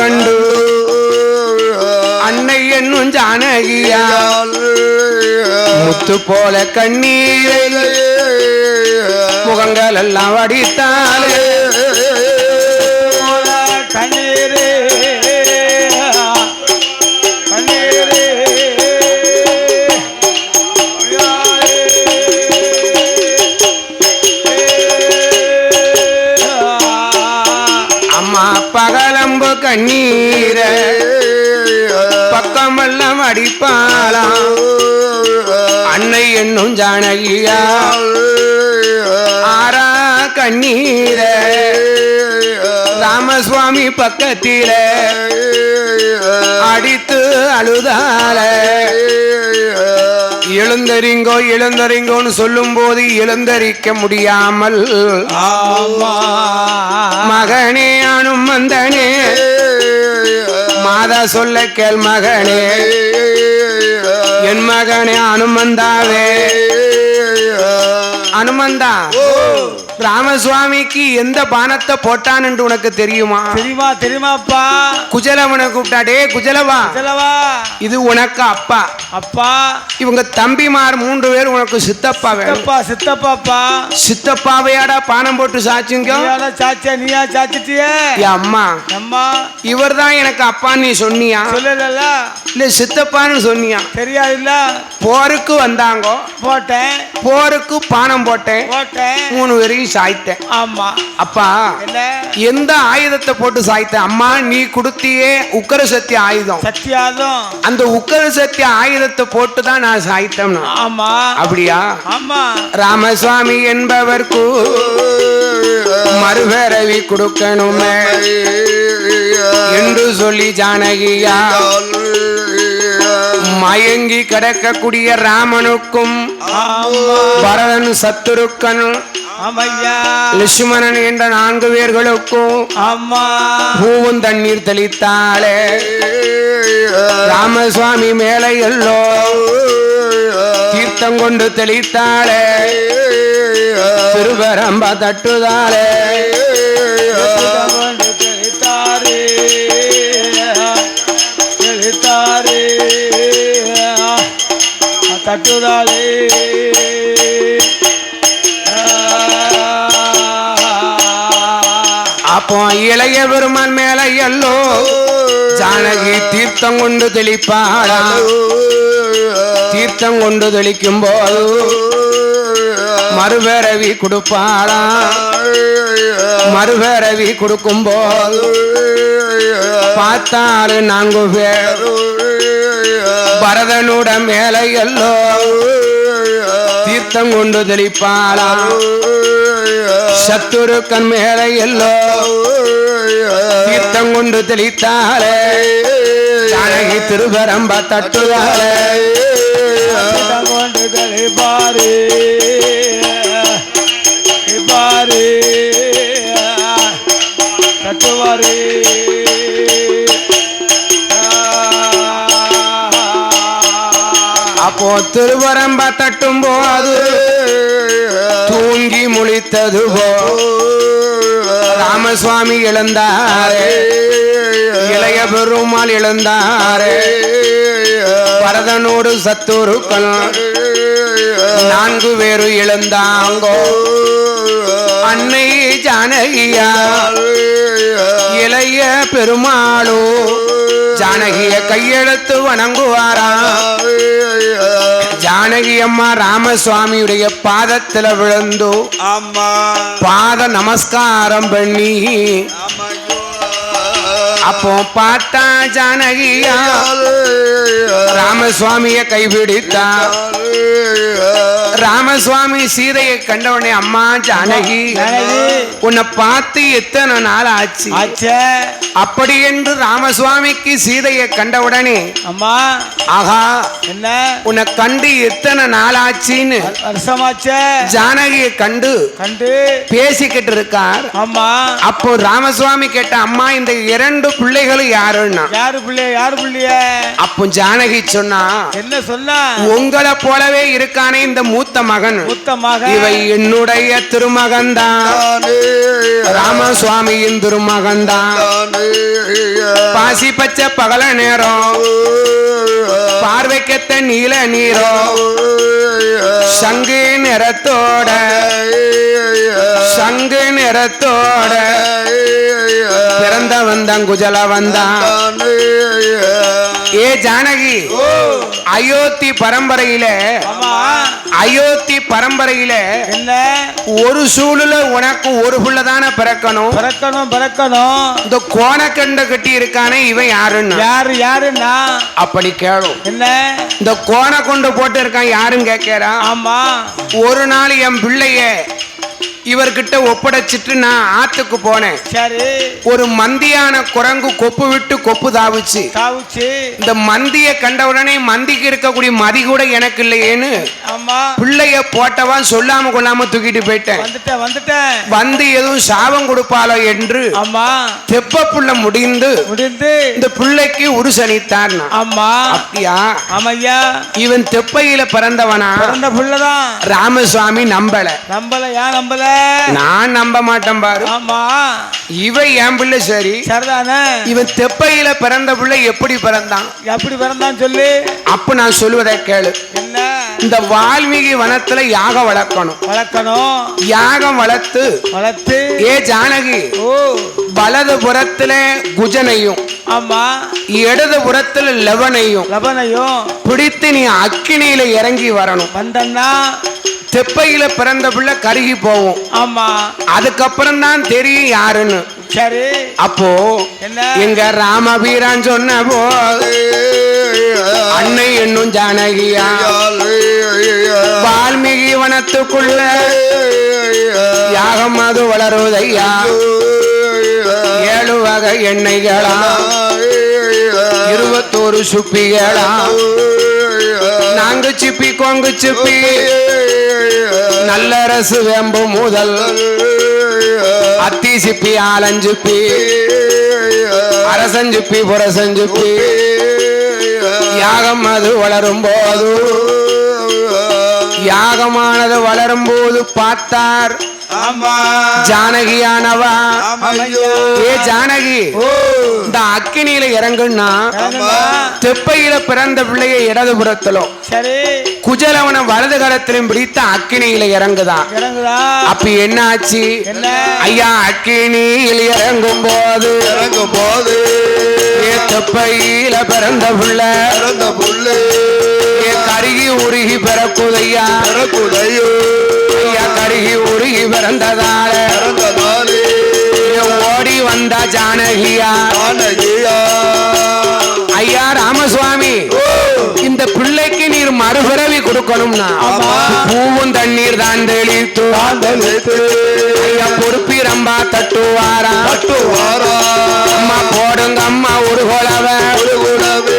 S1: கண்டு அன்னை என்னும் ஜானகியால் முத்து போல கண்ணீரை முகங்கள் எல்லாம் வடித்தாலே கண்ணீரே பகலம்பு கண்ணீர பக்கமெல்லாம் அடிப்பாளாம் அன்னை என்னும் ஜானகியா. ஆரா கண்ணீர ராமசுவாமி பக்கத்தில அடித்து அழுதால. எழுந்தறிங்கோன்னு சொல்லும் போது எழுந்தரிக்க முடியாமல் மகனே அனுமந்தனே மாதா சொல்ல கேள் மகனே என் மகனே அனுமந்தாவே. அனுமந்தா ராமசுவாமிக்கு எந்த பானத்தை போட்டான் என்று உனக்கு தெரியுமா?
S2: தெரியுமாப்பா.
S1: குஜலவனை கூப்பிட்டாடே குஜலவா இது உனக்கு அப்பா. இவங்க தம்பிமார் 3 பேர் உனக்கு சித்தப்பா வேணும்.
S2: சித்தப்பாப்பா
S1: சித்தப்பாவையாடா பானம் போட்டு சாச்சுங்க.
S2: நீயா சாச்சிட்டியே
S1: அம்மா. இவர் தான் எனக்கு அப்பா நீ சொன்னியா?
S2: சொல்லல.
S1: இல்ல சித்தப்பான்னு சொன்னியா?
S2: தெரியாது. இல்ல
S1: போருக்கு வந்தாங்க
S2: போட்டேன்.
S1: போருக்கு பானம் போட்டேன் 3 பேரையும் சாய்த்தேன்.
S2: ஆமா
S1: அப்பா எந்த ஆயுதத்தை போட்டு சாய்த்தேன்? அம்மா நீ கொடுத்தியே உக்கர சக்தி ஆயுதம். அந்த உக்கர சக்தி ஆயுதத்தை போட்டு தான் நான் சாய்த்தேன்.
S2: ஆமா
S1: அப்படியா?
S2: ஆமா.
S1: ராமசுவாமி என்பவர்க்கு மறுபிறவி கொடுக்கணுமே என்று சொல்லி ஜானகியா மயங்கி கிடக்கக்கூடிய ராமனுக்கும் பரதன் சத்துருக்கன் லட்சுமணன் என்ற 4 பேர்களுக்கும் பூவும் தண்ணீர் தெளித்தாளே. ராமசுவாமி மேலே எல்லோ தீர்த்தம் கொண்டு தெளித்தாளே. திருவரம்ப தட்டுதாளே.
S2: தட்டுதாளே
S1: அப்போ இளைய பெருமான் மேல எல்லோ ஜானகி தீர்த்தம் கொண்டு தெளிப்பாளா. தீர்த்தம் கொண்டு தெளிக்கும் போது மறுபிறவி கொடுப்பாளா. மறுபிறவி கொடுக்கும் போது பார்த்தாரு 4 பேர் பரதனுட மேல எல்லோ தீர்த்தம் கொண்டு தெளிப்பாளா. சத்துருக்கன் மேல எல்லோ தீர்த்தம் கொண்டு தெளித்தாளே. ஜானகி திருவரம்ப தட்டுதாளே.
S2: கொண்டு தெளிப்பாரு பாரு தட்டுவாரு.
S1: அப்போ திருவரம்ப தட்டும் போது தூங்கி முழித்தது போ ராமசுவாமி எழுந்தாரே. இளைய பெருமாள் எழுந்தாரே. பரதனோடு சத்துருக்கள் 4 பேரு எழுந்தாங்கோ. அன்னை ஜானகியா இளைய பெருமாளோ ஜானகிய கையெழுத்து வணங்குவாரா. ஜானகி அம்மா ராமசுவாமியுடைய பாதத்துல விழுந்து
S3: அம்மா
S1: பாத நமஸ்காரம் பண்ணி அப்போ பார்த்தா ஜானகியா ராமசுவாமிய கைபிடித்தா. ராமசுவாமி சீதையை கண்டவுடனே அம்மா ஜானகி உன்னை பார்த்து எத்தனை நாள் ஆச்சு. அப்படி என்று ராமசுவாமிக்கு சீதையை கண்டவுடனே
S2: அம்மா
S1: ஆகா
S2: என்ன
S1: உன்னை கண்டு எத்தனை நாள் ஆச்சுன்னு
S2: வருஷமாச்சே
S1: ஜானகியை கண்டு
S2: கண்டு
S1: பேசிக்கிட்டு இருக்கார்.
S2: அம்மா
S1: அப்போ ராமசுவாமி கேட்ட அம்மா இந்த 2 பிள்ளைகளும் யாருன்னா.
S2: யாரு பிள்ளைய யாரு பிள்ளைய.
S1: அப்போ ஜானகி சொன்னா
S2: என்ன சொன்னா
S1: உங்களை போலவே இருக்கானே இந்த மூத்த மகன்.
S2: மூத்த மகன்
S1: இவை என்னுடைய திருமகன் தான். ராமசுவாமியின் திருமகன் தான். பாசி பச்சை பகல நேரம் பார்வைக்கத்த நீல நீரோ சங்கு நிறத்தோட சங்கு நிறத்தோட பிறந்த வந்தான் குஜல வந்தான். ஏ ஜானகி அயோத்தி பரம்பரையில அயோத்தி பரம்பரையில
S2: என்ன
S1: ஒரு சூழல உனக்கு ஒரு புள்ளதான பிறக்கணும்
S2: பிறக்கணும் பிறக்கணும்.
S1: இந்த கோணக்கண்ட கட்டி இருக்கானே இவன் யாருன்னு
S2: யாரு யாருன்னா
S1: அப்படி கேளும்.
S2: என்ன
S1: இந்த கோண கொண்டு போட்டு இருக்கான் யாரும் கேட்கிறா.
S2: ஆமா
S1: ஒரு நாள் என் பிள்ளைய இவர்கிட்ட ஒப்படைச்சிட்டு நான் ஆத்துக்கு போனேன்.
S2: சரி
S1: ஒரு மந்தியான குரங்கு கொப்பு விட்டு கொப்பு தாவுச்சு. இந்த மந்திய கண்டவுடனே மந்திக்கு இருக்கக்கூடிய மதி கூட எனக்கு இல்லையேன்னு பிள்ளைய போட்டவான் சொல்லாம கொள்ளாம தூக்கிட்டு போயிட்டேன். வந்து எதுவும் சாபம் கொடுப்பாளோ என்று தெப்ப புள்ள முடிந்து இந்த பிள்ளைக்கு உருசனித்தார். அப்படியா இவன் தெப்பையில பிறந்தவனா ராமசுவாமி நம்பல. நான் நம்ப மாட்டேன் பாரு. இவன் என் பிள்ளை சரி
S2: சரிதானே.
S1: இவன் தெப்பையில பிறந்த பிள்ளை எப்படி பிறந்தான்
S2: எப்படி பிறந்தான் சொல்லு.
S1: அப்ப நான் சொல்லுவதை கேளு.
S2: என்ன
S1: இந்த வால்மீகி வனத்துல யாகம் வளர்க்கணும். யாகம் வளர்த்து ஏ ஜானகி வலது புறத்துல குஜனையும்
S2: ஆமா
S1: இடது புறத்துல லவனையும் பிடித்து நீ அக்கினியில இறங்கி வரணும்.
S2: வந்தன்னா
S1: தெப்பையில பிறந்த பிள்ளை கருகி போவோம்.
S2: ஆமா
S1: அதுக்கப்புறம் தான் தெரியும் யாருன்னு.
S2: சரி
S1: அப்போ எங்க ராமபீரான் சொன்ன போது அன்னை என்னும் ஜானகியா வால்மீகி வனத்துக்குள்ள யாகம் அது வளருவதையா 7 வகை எண்ணெய்களா 21 சுப்பிகளா நான்கு சிப்பி கொங்கு சிப்பி நல்ல ரசு வேம்பு முதல் அத்தி சிப்பி ஆலஞ்சுப்பி அரசஞ்சுப்பி புரசஞ்சுப்பி யாகம் அது வளரும் போது யாகமானது வளரும் போது பார்த்தார்
S3: ஆமா
S1: ஜானகியானவா
S3: ஐயோ
S1: ஏ ஜானகி இந்த அக்கினியில இறங்குன்னா
S3: ஆமா
S1: தெப்பையில பிறந்த பிள்ளையை இடதுபுறத்திலும்
S2: சரி
S1: குஜலவன வலது கரத்திலும் பிடித்த அக்கினியில இறங்குதான்
S2: இறங்குதா
S1: அப்ப என்ன ஆச்சு
S2: என்ன
S1: ஐயா அக்கினியில் இறங்கும் போது
S3: இறங்கும் போது
S1: ஏ தெப்பையில பிறந்த பிள்ளை
S3: பிறந்த புள்ளே
S1: ஏ கருகி உருகி பிறக்குதையா
S3: பிறக்குதையோ
S1: ஐயா கருகி உருகி பிறந்ததால
S3: பிறந்த நாளே
S1: ஏ ஓடி வந்த ஜானகியா
S3: ஜானகியா
S1: ஐயா ராமசுவாமி இந்த பிள்ளைக்கு நீர் மறுபிறவி கொடுக்கணும்னா பூவும் தண்ணீர் தான் தெளித்து ஐயா பொறுப்பி ரம்பா தட்டுவாரா
S3: கட்டுவாரா
S1: அம்மா போடுங்க அம்மா ஒரு குலவ
S3: ஒரு குலவே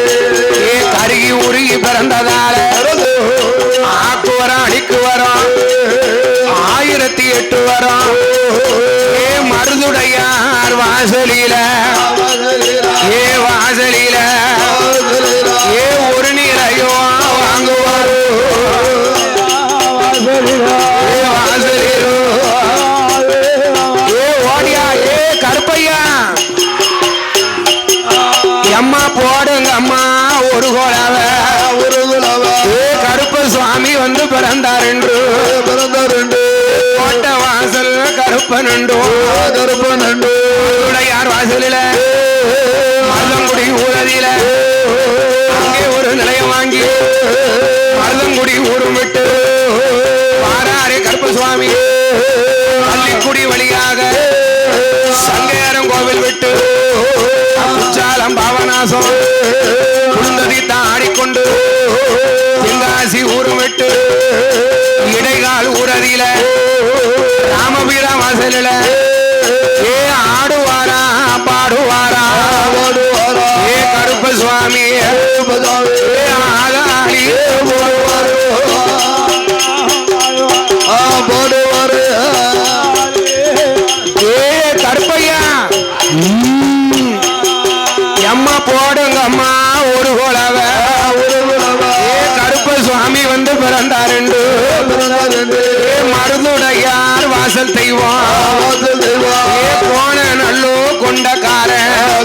S1: ஏ கருகி உருகி பிறந்ததால ஆக்கு வரம் அடிக்கு வரும் 1008 வரும் ஏ மருதுடையார் வாசலில ஏ வாசலில ஏ ஒரு நீரையோ வாங்குவார் ஏ வாசலிலோ ஏ ஓடியா ஏ கருப்பையா அம்மா போடுங்க அம்மா ஒரு கோலவ
S3: ஒரு குலவா
S1: ஏ கருப்ப சுவாமி வந்து பிறந்தார் என்று
S3: பிறந்தருண்டு
S1: கோட்ட வாசல் கருப்பனுண்டோ
S3: கருப்பனண்டு
S1: யார் வாசலில மருதங்குடி ஊரதியில அங்கே ஒரு நிலையம் வாங்கி மருதங்குடி ஊரும் விட்டு வாராரே கருப்ப சுவாமி பள்ளிக்குடி வழியாக சங்கேரம் கோவில் விட்டு குச்சாலம் பாவநாசம் குழுந்ததி தான் ஆடிக்கொண்டு தென்காசி ஊரும் விட்டு இடைகால் ஊரதியில ராமபீரா வாசலில ஏ ஆடுவாரா பாடுவாரா ஏ கருப்ப சுவாமி ஏ ஆதாளி
S3: போடுவாரு
S1: ஏ கருப்பையா அம்மா போடுங்க அம்மா ஒரு கோலவ
S3: ஒரு குலவா
S1: ஏ கருப்ப சுவாமி வந்து பிறந்தார் என்று
S3: பிறந்தருண்டு
S1: ஏ மருதுடையார் வாசல் தெய்வம்
S3: வாசல் தெய்வா
S1: ஏ கோண நல்லோ கொண்டக்கார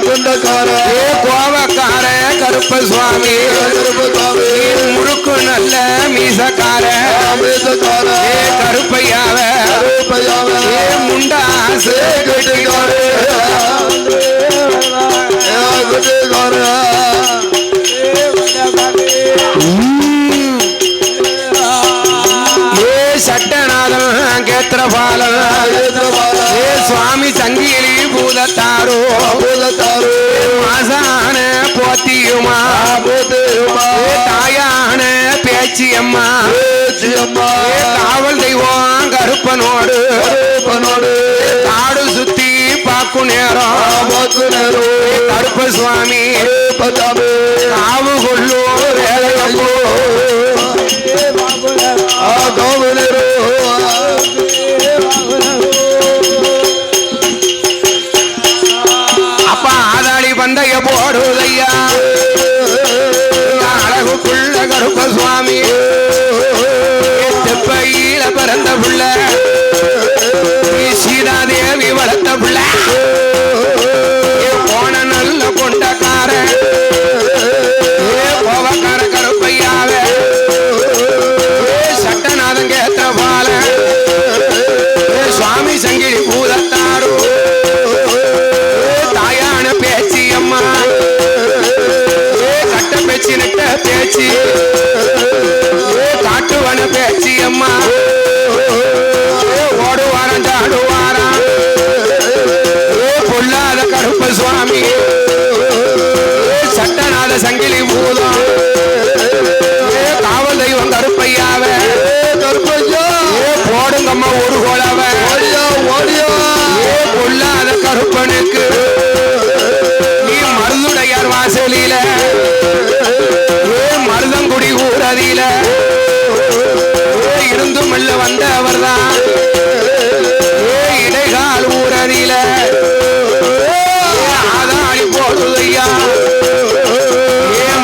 S3: குண்டக்கார
S1: ஏ கோவக்கார கருப்ப சுவாமி
S3: கருப்பசாமி
S1: முறுக்கு நல்ல மீசக்கார
S3: அமிர்தக்கார
S1: ஏ கருப்பையாவ
S3: கருப்பையாவே
S1: ஏ முண்டாசு
S3: கெட்டிக்கார கெட்டிக்கார
S1: ஏ சட்டநாதன் கேத்திரபாலன் ஏ சுவாமி சங்கிலி பூதத்தாரோ
S3: பூதத்தாரு
S1: மாசான போத்தியுமா ஏ தாயான பேச்சியம்மா
S3: அம்மா
S1: ஏ காவல் தெய்வம் கருப்பனோடு
S3: கருப்பனோடு
S1: காடு சுத்தி பாக்கு நேரம்
S3: பார்த்து நேரு
S1: கருப்ப சுவாமி
S3: கருப்பசாமி
S1: காவு கொள்ளும் வேலையப்போ
S3: கோவிலரு
S1: அப்பா ஆதாளி பந்தய போடுதையா அழகுக்குள்ள கருப்ப சுவாமி தெப்பையில பிறந்த பிள்ளை சீதாதேவி வளர்த்த பிள்ளை போன நல்ல கொண்டக்கார கோவக்கார கருப்பையாவ சட்டநாதன் கேத்த பால சுவாமி சங்கிலி பூதத்தாரு தாயான பேச்சி அம்மா கட்ட பேச்சு நெட்ட பேச்சு காட்டுவன பேச்சி அம்மா ஓடுவாரம் சாடுவாரம் பொல்லாத கருப்ப சுவாமி சட்டநாத சங்கிலி பூதம் காவல் தெய்வம் கருப்பையாவ
S3: கருப்பையா
S1: போடுங்கம்மா ஒரு கோலவ
S3: ஓடியா ஓடியா
S1: பொல்லாத கருப்பனுக்கு நீ மருதுடையார் வாசலில மருதங்குடி ஊரதியில இருந்தும் மெல்ல வந்தவர்தான் இடைகால் ஊரதியில ஆதாளி போடுதையா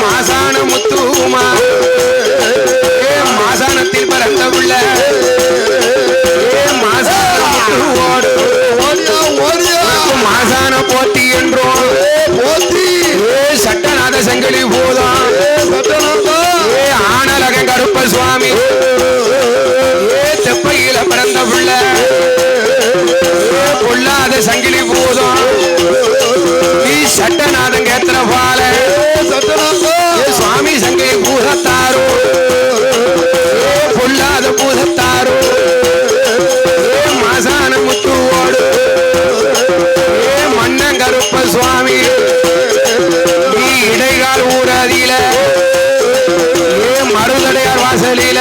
S1: மாசான முத்துமா மாசானத்தில் பிறந்த பிள்ளை மாசான சங்கிலி பூதம் ஏ ஆனலகம் கருப்ப சுவாமி ஏ தெப்பையில பிறந்த பிள்ளை ஏ பொல்லாத சங்கிலி பூதம் நீ சட்டநாதன் கேத்திர பால ஏ சுவாமி சங்கிலி பூதத்தாரோ ஏ பொல்லாத பூதத்தாரோ ஏ மாசான முத்துவோடு ஏ மன்னன் கருப்ப சுவாமி நீ இடைகால் ஊராதியில ஏ மருதடையார் வாசலில